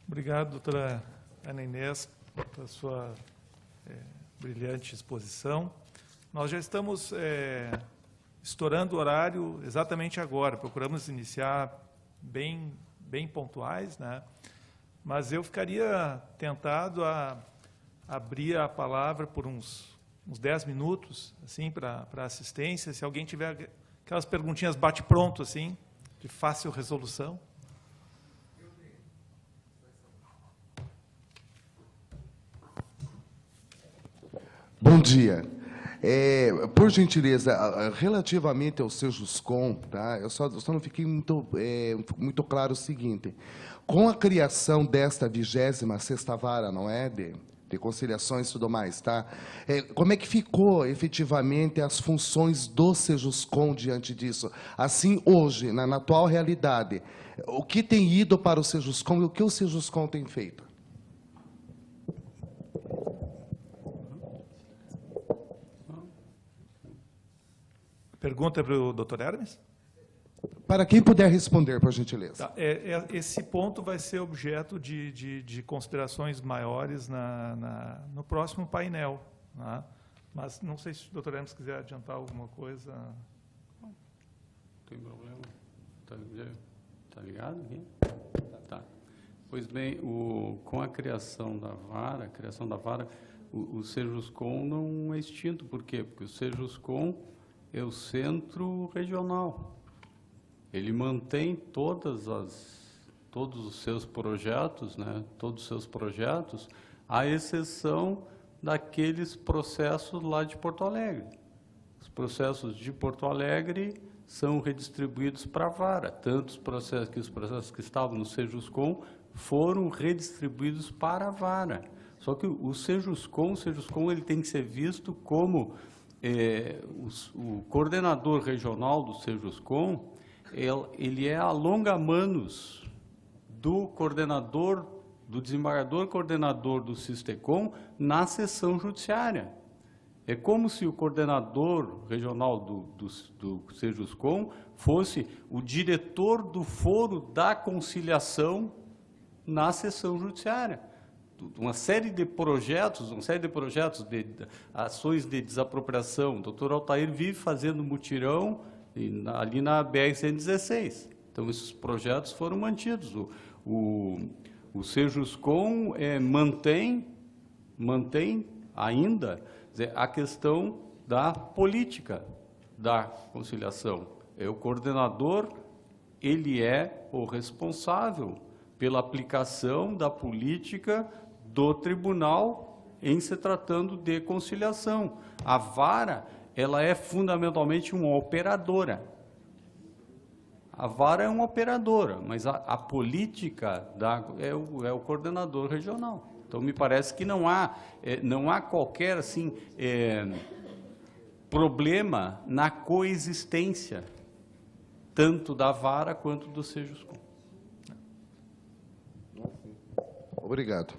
Obrigado, doutora Ana Inês, pela sua brilhante exposição. Nós já estamos estourando o horário exatamente agora. Procuramos iniciar bem pontuais, né? Mas eu ficaria tentado a abrir a palavra por uns 10 minutos, assim, para assistência. Se alguém tiver aquelas perguntinhas bate-pronto, assim, de fácil resolução. Bom dia. Por gentileza, relativamente ao seu JUSCOM, tá? Eu só não fiquei muito claro o seguinte: com a criação desta 26ª vara, não é, de de conciliações e tudo mais, tá? Como é que ficou efetivamente as funções do Sejuscom diante disso? Assim, hoje, na atual realidade, o que tem ido para o Sejuscom e o que o Sejuscom tem feito? Pergunta para o doutor Hermes? Para quem puder responder, por gentileza. Tá, esse ponto vai ser objeto de considerações maiores no próximo painel, né? Mas não sei se o doutor Hermes quiser adiantar alguma coisa. Não tem problema. Tá ligado aqui? Tá. Pois bem, com a criação da vara, o Sejuscom não é extinto. Por quê? Porque o Sejuscom é o centro regional. Ele mantém todos os seus projetos, né? Todos os seus projetos, à exceção daqueles processos lá de Porto Alegre. Os processos de Porto Alegre são redistribuídos para a vara. Tanto os processos que estavam no Sejuscom foram redistribuídos para a vara. Só que o Sejuscom ele tem que ser visto como o coordenador regional do Sejuscom. Ele é a longa-manos do coordenador, do desembargador coordenador do Sistecom na seção judiciária. É como se o coordenador regional do Sejuscom fosse o diretor do foro da conciliação na seção judiciária. Uma série de projetos, de ações de desapropriação. O doutor Altair vive fazendo mutirão ali na BR-116. Então, esses projetos foram mantidos. O Sejuscom mantém ainda a questão da política da conciliação. O coordenador, ele é o responsável pela aplicação da política do tribunal em se tratando de conciliação. A vara, ela é fundamentalmente uma operadora. A vara é uma operadora, mas a política é o coordenador regional. Então, me parece que não há qualquer assim, problema na coexistência, tanto da vara quanto do Sejuscom. Obrigado.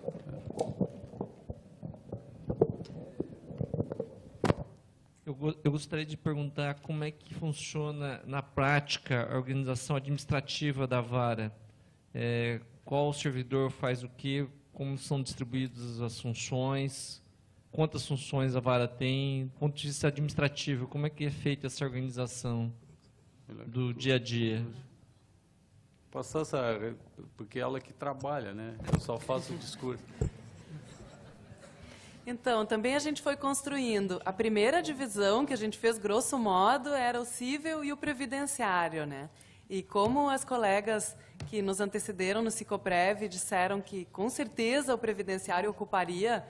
Eu gostaria de perguntar como é que funciona na prática a organização administrativa da vara. Qual servidor faz o quê? Como são distribuídas as funções? Quantas funções a vara tem? Do ponto de vista administrativo, como é que é feita essa organização do dia a dia? Passar porque é ela que trabalha, né? Eu só faço o discurso. Então, também a gente foi construindo. A primeira divisão que a gente fez, grosso modo, era o cível e o previdenciário, né? E como as colegas que nos antecederam no Sicoprev disseram que, com certeza, o previdenciário ocuparia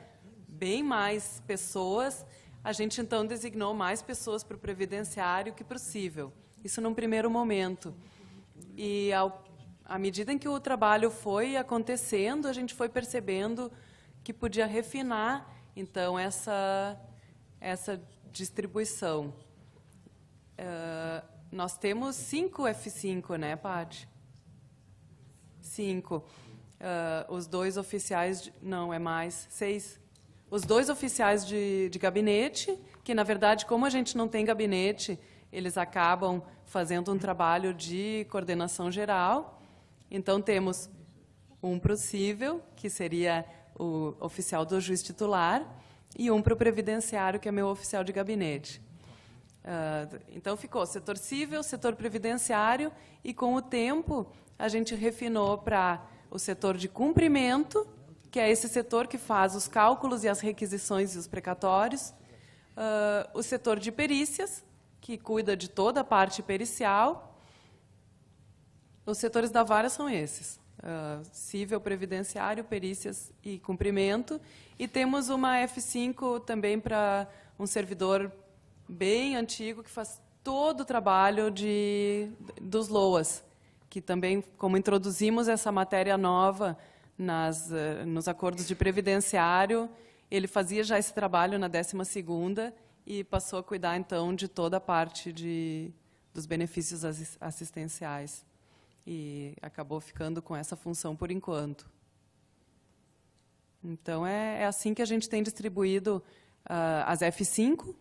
bem mais pessoas, a gente, então, designou mais pessoas para o previdenciário que para o cível. Isso num primeiro momento. E, à medida em que o trabalho foi acontecendo, a gente foi percebendo que podia refinar, então, essa distribuição. Nós temos 5 F5, né, Paty? 5. Os 2 oficiais... não, é mais. 6. Os 2 oficiais de gabinete, que, na verdade, como a gente não tem gabinete, eles acabam fazendo um trabalho de coordenação geral. Então, temos um para o cível, que seria o oficial do juiz titular, e um para o previdenciário, que é meu oficial de gabinete. Então, ficou setor cível, setor previdenciário, e, com o tempo, a gente refinou para o setor de cumprimento, que é esse setor que faz os cálculos e as requisições e os precatórios, o setor de perícias, que cuida de toda a parte pericial. Os setores da vara são esses: cível, previdenciário, perícias e cumprimento. E temos uma F5 também para um servidor bem antigo que faz todo o trabalho dos LOAS, que também, como introduzimos essa matéria nova nos acordos de previdenciário, Ele fazia já esse trabalho na 12ª e passou a cuidar, então, de toda a parte dos benefícios assistenciais. E acabou ficando com essa função por enquanto. Então, é assim que a gente tem distribuído as F5.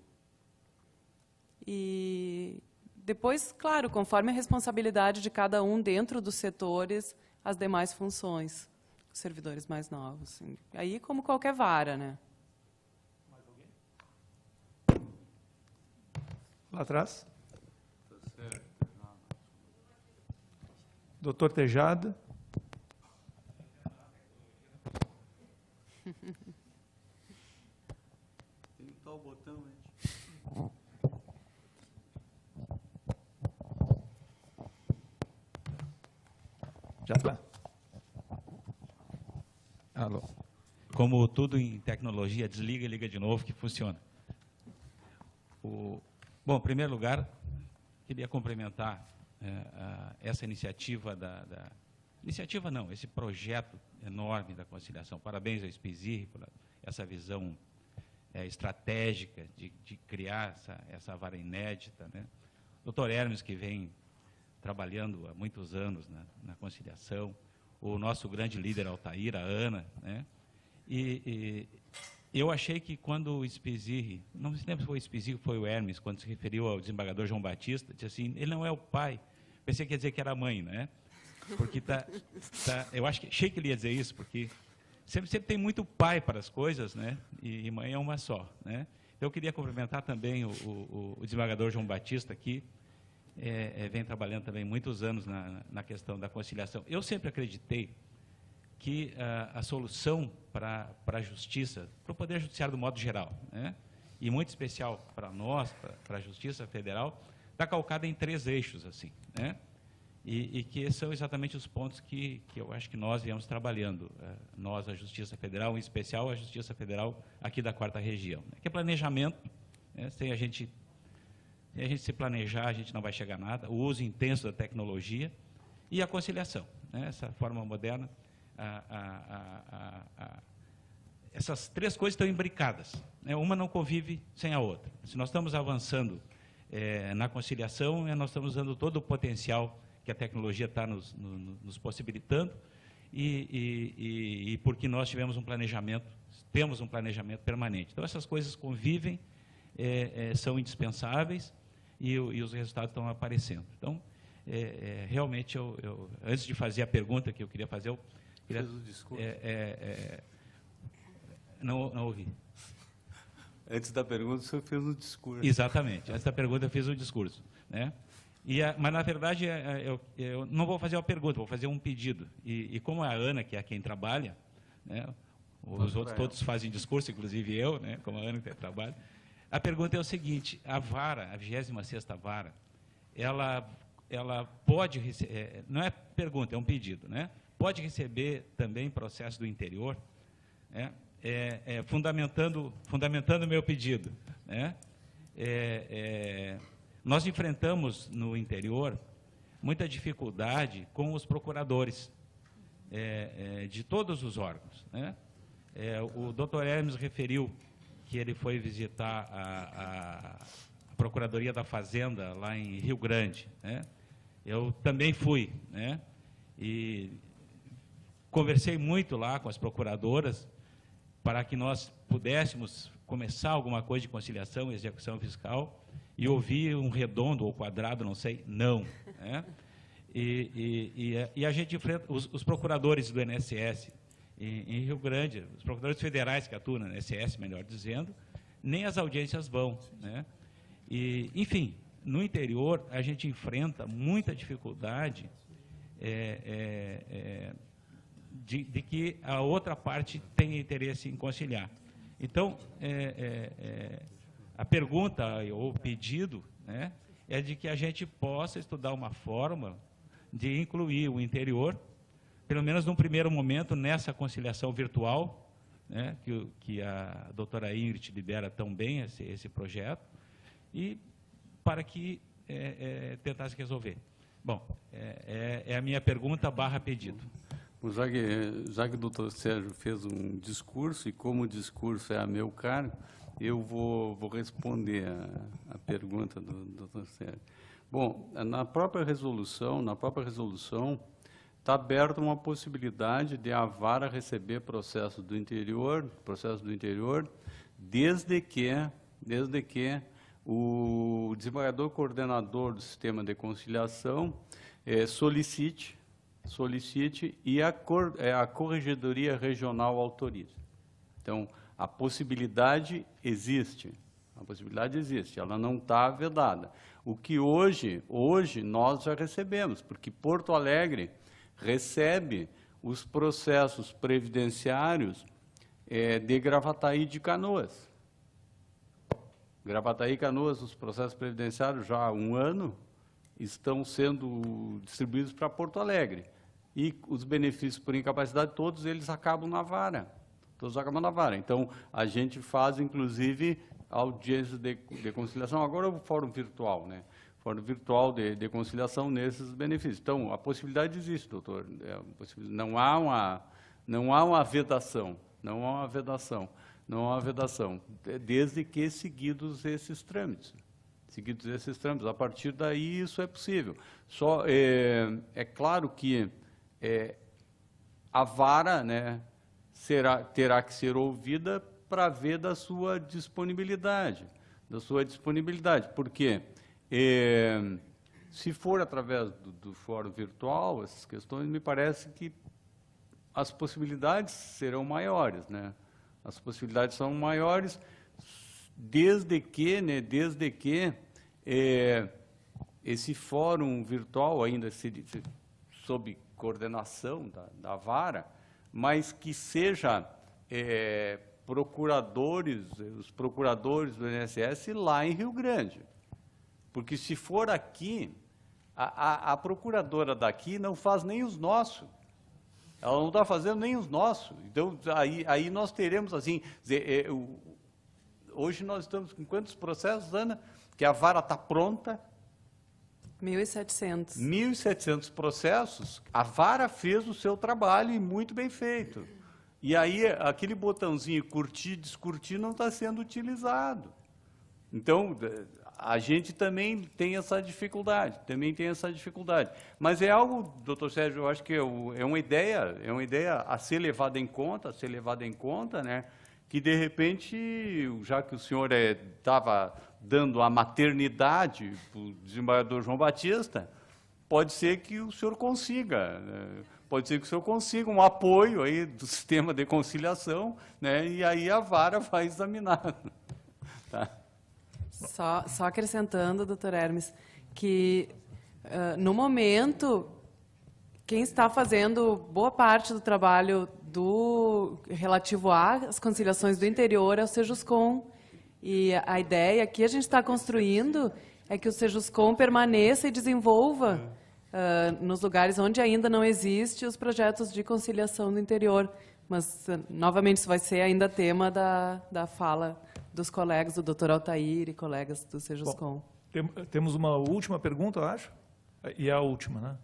E depois, claro, conforme a responsabilidade de cada um dentro dos setores, as demais funções, os servidores mais novos. Aí, como qualquer vara, né? Lá atrás. Doutor Tejada. Tem que o botão, gente. Já está. Alô. Como tudo em tecnologia, desliga e liga de novo, que funciona. Bom, em primeiro lugar, queria cumprimentar essa iniciativa iniciativa não, esse projeto enorme da conciliação. Parabéns ao SPSIRRE por essa visão estratégica de criar essa vara inédita, né? Dr. Hermes, que vem trabalhando há muitos anos na conciliação, o nosso grande líder Altair, a Ana, né? E eu achei que quando o SPSIRRE, não me lembro se foi o SPSIRRE ou foi o Hermes, quando se referiu ao desembargador João Batista, disse assim, ele não é o pai. Pensei que ia dizer que era a mãe, né? Porque eu achei que ele ia dizer isso, porque sempre tem muito pai para as coisas, né? E mãe é uma só, né? Então, eu queria cumprimentar também o desembargador João Batista, que vem trabalhando também muitos anos na questão da conciliação. Eu sempre acreditei que a solução para a justiça, para o Poder Judiciário do modo geral, né, e muito especial para nós, para a Justiça Federal, está calcada em 3 eixos, assim, né, e que são exatamente os pontos que eu acho que nós viemos trabalhando, nós, a Justiça Federal, em especial a Justiça Federal aqui da 4ª Região, né, que é planejamento, né, sem a gente se planejar, a gente não vai chegar a nada, o uso intenso da tecnologia e a conciliação, né, essa forma moderna. Essas 3 coisas estão imbricadas, né? Uma não convive sem a outra. Se nós estamos avançando na conciliação, nós estamos usando todo o potencial que a tecnologia está nos possibilitando e porque nós temos um planejamento permanente. Então, essas coisas convivem, são indispensáveis e os resultados estão aparecendo. Então, realmente, antes de fazer a pergunta que eu queria fazer, Fez o discurso. Não ouvi. Antes da pergunta, o senhor fez um discurso. Exatamente. Antes da pergunta, eu fiz um discurso, né? Mas, na verdade, eu não vou fazer uma pergunta, vou fazer um pedido. E como a Ana, que é quem trabalha, né, os outros todos fazem discurso, inclusive eu, né, como a Ana que trabalha, a pergunta é o seguinte, a vara, a 26ª vara, ela pode receber, não é pergunta, é um pedido, né? Pode receber também processo do interior, né? Fundamentando o meu pedido, né? Nós enfrentamos no interior muita dificuldade com os procuradores de todos os órgãos, né? O Dr. Hermes referiu que ele foi visitar a Procuradoria da Fazenda lá em Rio Grande, né? Eu também fui, né? E conversei muito lá com as procuradoras para que nós pudéssemos começar alguma coisa de conciliação e execução fiscal e ouvir um redondo ou quadrado, não sei, não, né? E a gente enfrenta os procuradores do INSS em Rio Grande, os procuradores federais que atuam no INSS, melhor dizendo, nem as audiências vão, né? E, enfim, no interior a gente enfrenta muita dificuldade de que a outra parte tenha interesse em conciliar. Então, a pergunta ou o pedido, né, é de que a gente possa estudar uma forma de incluir o interior, pelo menos num primeiro momento, nessa conciliação virtual, né, que a doutora Ingrid lidera tão bem esse projeto, e para que tentasse resolver. Bom, é a minha pergunta / pedido. Já que o doutor Sérgio fez um discurso, e como o discurso é a meu cargo, eu vou responder a pergunta do doutor Sérgio. Bom, na própria resolução está aberta uma possibilidade de a vara receber processos do interior, desde que o desembargador coordenador do sistema de conciliação solicite e a Corregedoria Regional autorize. Então, a possibilidade existe, ela não está vedada. O que hoje nós já recebemos, porque Porto Alegre recebe os processos previdenciários de Gravataí e de Canoas. Gravataí e Canoas, os processos previdenciários já há um ano estão sendo distribuídos para Porto Alegre. E os benefícios por incapacidade, todos eles acabam na vara. Então, a gente faz, inclusive, audiências de conciliação. Agora é o fórum virtual, né? Fórum virtual de conciliação nesses benefícios. Então, a possibilidade existe, doutor. Não há uma vedação. Desde que seguidos esses trâmites. A partir daí, isso é possível. Só é claro que a vara, né, terá que ser ouvida para ver da sua disponibilidade. Porque se for através do fórum virtual, essas questões, me parece que as possibilidades serão maiores, né? As possibilidades são maiores, desde que esse fórum virtual, ainda sob coordenação da vara, mas que seja os procuradores do INSS lá em Rio Grande. Porque, se for aqui, a procuradora daqui não faz nem os nossos. Ela não está fazendo nem os nossos. Então, aí nós teremos, assim, hoje nós estamos com quantos processos, Ana? Que a vara está pronta? 1.700. 1.700 processos. A vara fez o seu trabalho e muito bem feito. E aí, aquele botãozinho curtir, descurtir não está sendo utilizado. Então, a gente também tem essa dificuldade, Mas é algo, doutor Sérgio, eu acho que é uma ideia a ser levada em conta, né? Que, de repente, já que o senhor estava dando a maternidade para o desembargador João Batista, pode ser que o senhor consiga, um apoio aí do sistema de conciliação, né? E aí a vara vai examinar. Tá? Só acrescentando, doutor Hermes, que, no momento, quem está fazendo boa parte do trabalho relativo às conciliações do interior é o Sejuscom. E a ideia que a gente está construindo é que o Sejuscom permaneça e desenvolva, nos lugares onde ainda não existe, os projetos de conciliação do interior. Mas, novamente, isso vai ser ainda tema da fala dos colegas, do doutor Altair e colegas do Sejuscom. Temos uma última pergunta, eu acho. E é a última, né?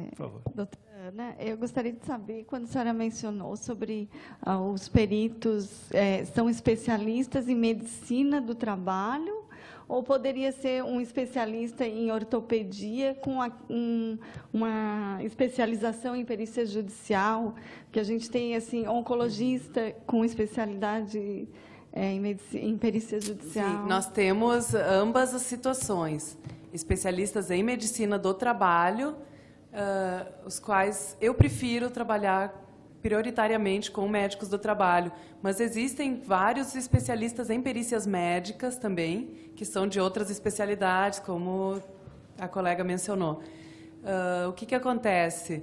Por favor. Doutora Ana, eu gostaria de saber, quando a senhora mencionou sobre os peritos são especialistas em medicina do trabalho, ou poderia ser um especialista em ortopedia com uma especialização em perícia judicial, que a gente tem assim oncologista com especialidade em perícia judicial? Sim, nós temos ambas as situações. Especialistas em medicina do trabalho, os quais eu prefiro trabalhar prioritariamente com médicos do trabalho, mas existem vários especialistas em perícias médicas também, que são de outras especialidades, como a colega mencionou. O que acontece?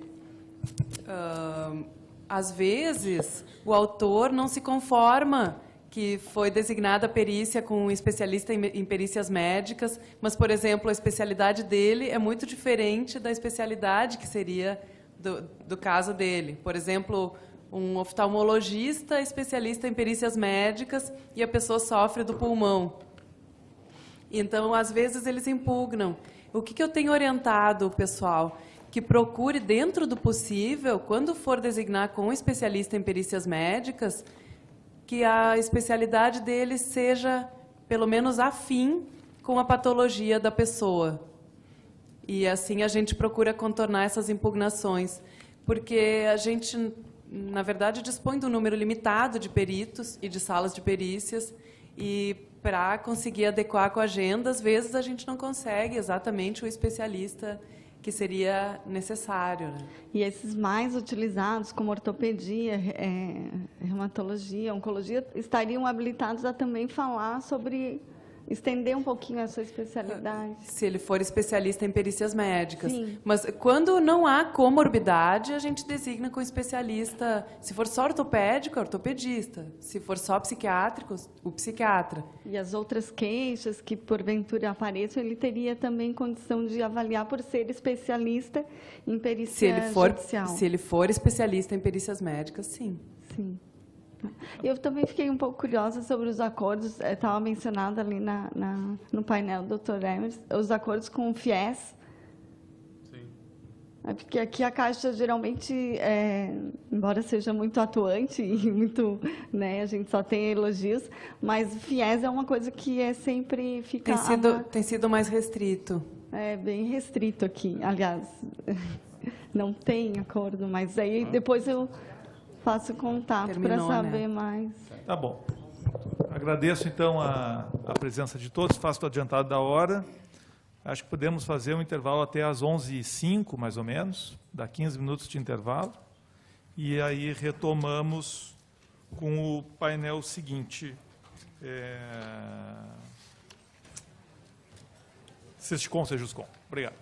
Às vezes, o autor não se conforma que foi designada a perícia com um especialista em perícias médicas, mas, por exemplo, a especialidade dele é muito diferente da especialidade que seria do caso dele. Por exemplo, um oftalmologista especialista em perícias médicas e a pessoa sofre do pulmão. Então, às vezes, eles impugnam. O que eu tenho orientado o pessoal? que procure, dentro do possível, quando for designar com um especialista em perícias médicas, que a especialidade dele seja, pelo menos, afim com a patologia da pessoa. E, assim, a gente procura contornar essas impugnações, porque a gente, na verdade, dispõe de um número limitado de peritos e de salas de perícias, e, para conseguir adequar com a agenda, às vezes a gente não consegue exatamente o especialista que seria necessário, né? E esses mais utilizados, como ortopedia, reumatologia, oncologia, estariam habilitados a também falar sobre, estender um pouquinho a sua especialidade? Se ele for especialista em perícias médicas. Sim. Mas, quando não há comorbidade, a gente designa com especialista. Se for só ortopédico, é ortopedista. Se for só psiquiátrico, o psiquiatra. E as outras queixas que, porventura, apareçam, ele teria também condição de avaliar por ser especialista em perícia judicial? Se ele for especialista em perícias médicas, sim. Sim. Eu também fiquei um pouco curiosa sobre os acordos, estava mencionado ali no painel do Dr. Emerson, os acordos com o FIES. Sim. Porque aqui a Caixa, geralmente, embora seja muito atuante e muito, né, a gente só tem elogios, mas o FIES é uma coisa que sempre fica... Tem sido mais restrito. É bem restrito aqui, aliás, não tem acordo, mas aí depois eu faço contato para saber, né, mais. Tá bom. Agradeço, então, a presença de todos. Faço o adiantado da hora. Acho que podemos fazer um intervalo até às 11h05, mais ou menos. Dá 15 minutos de intervalo. E aí retomamos com o painel seguinte. Sesticom, Sejuscom. Obrigado.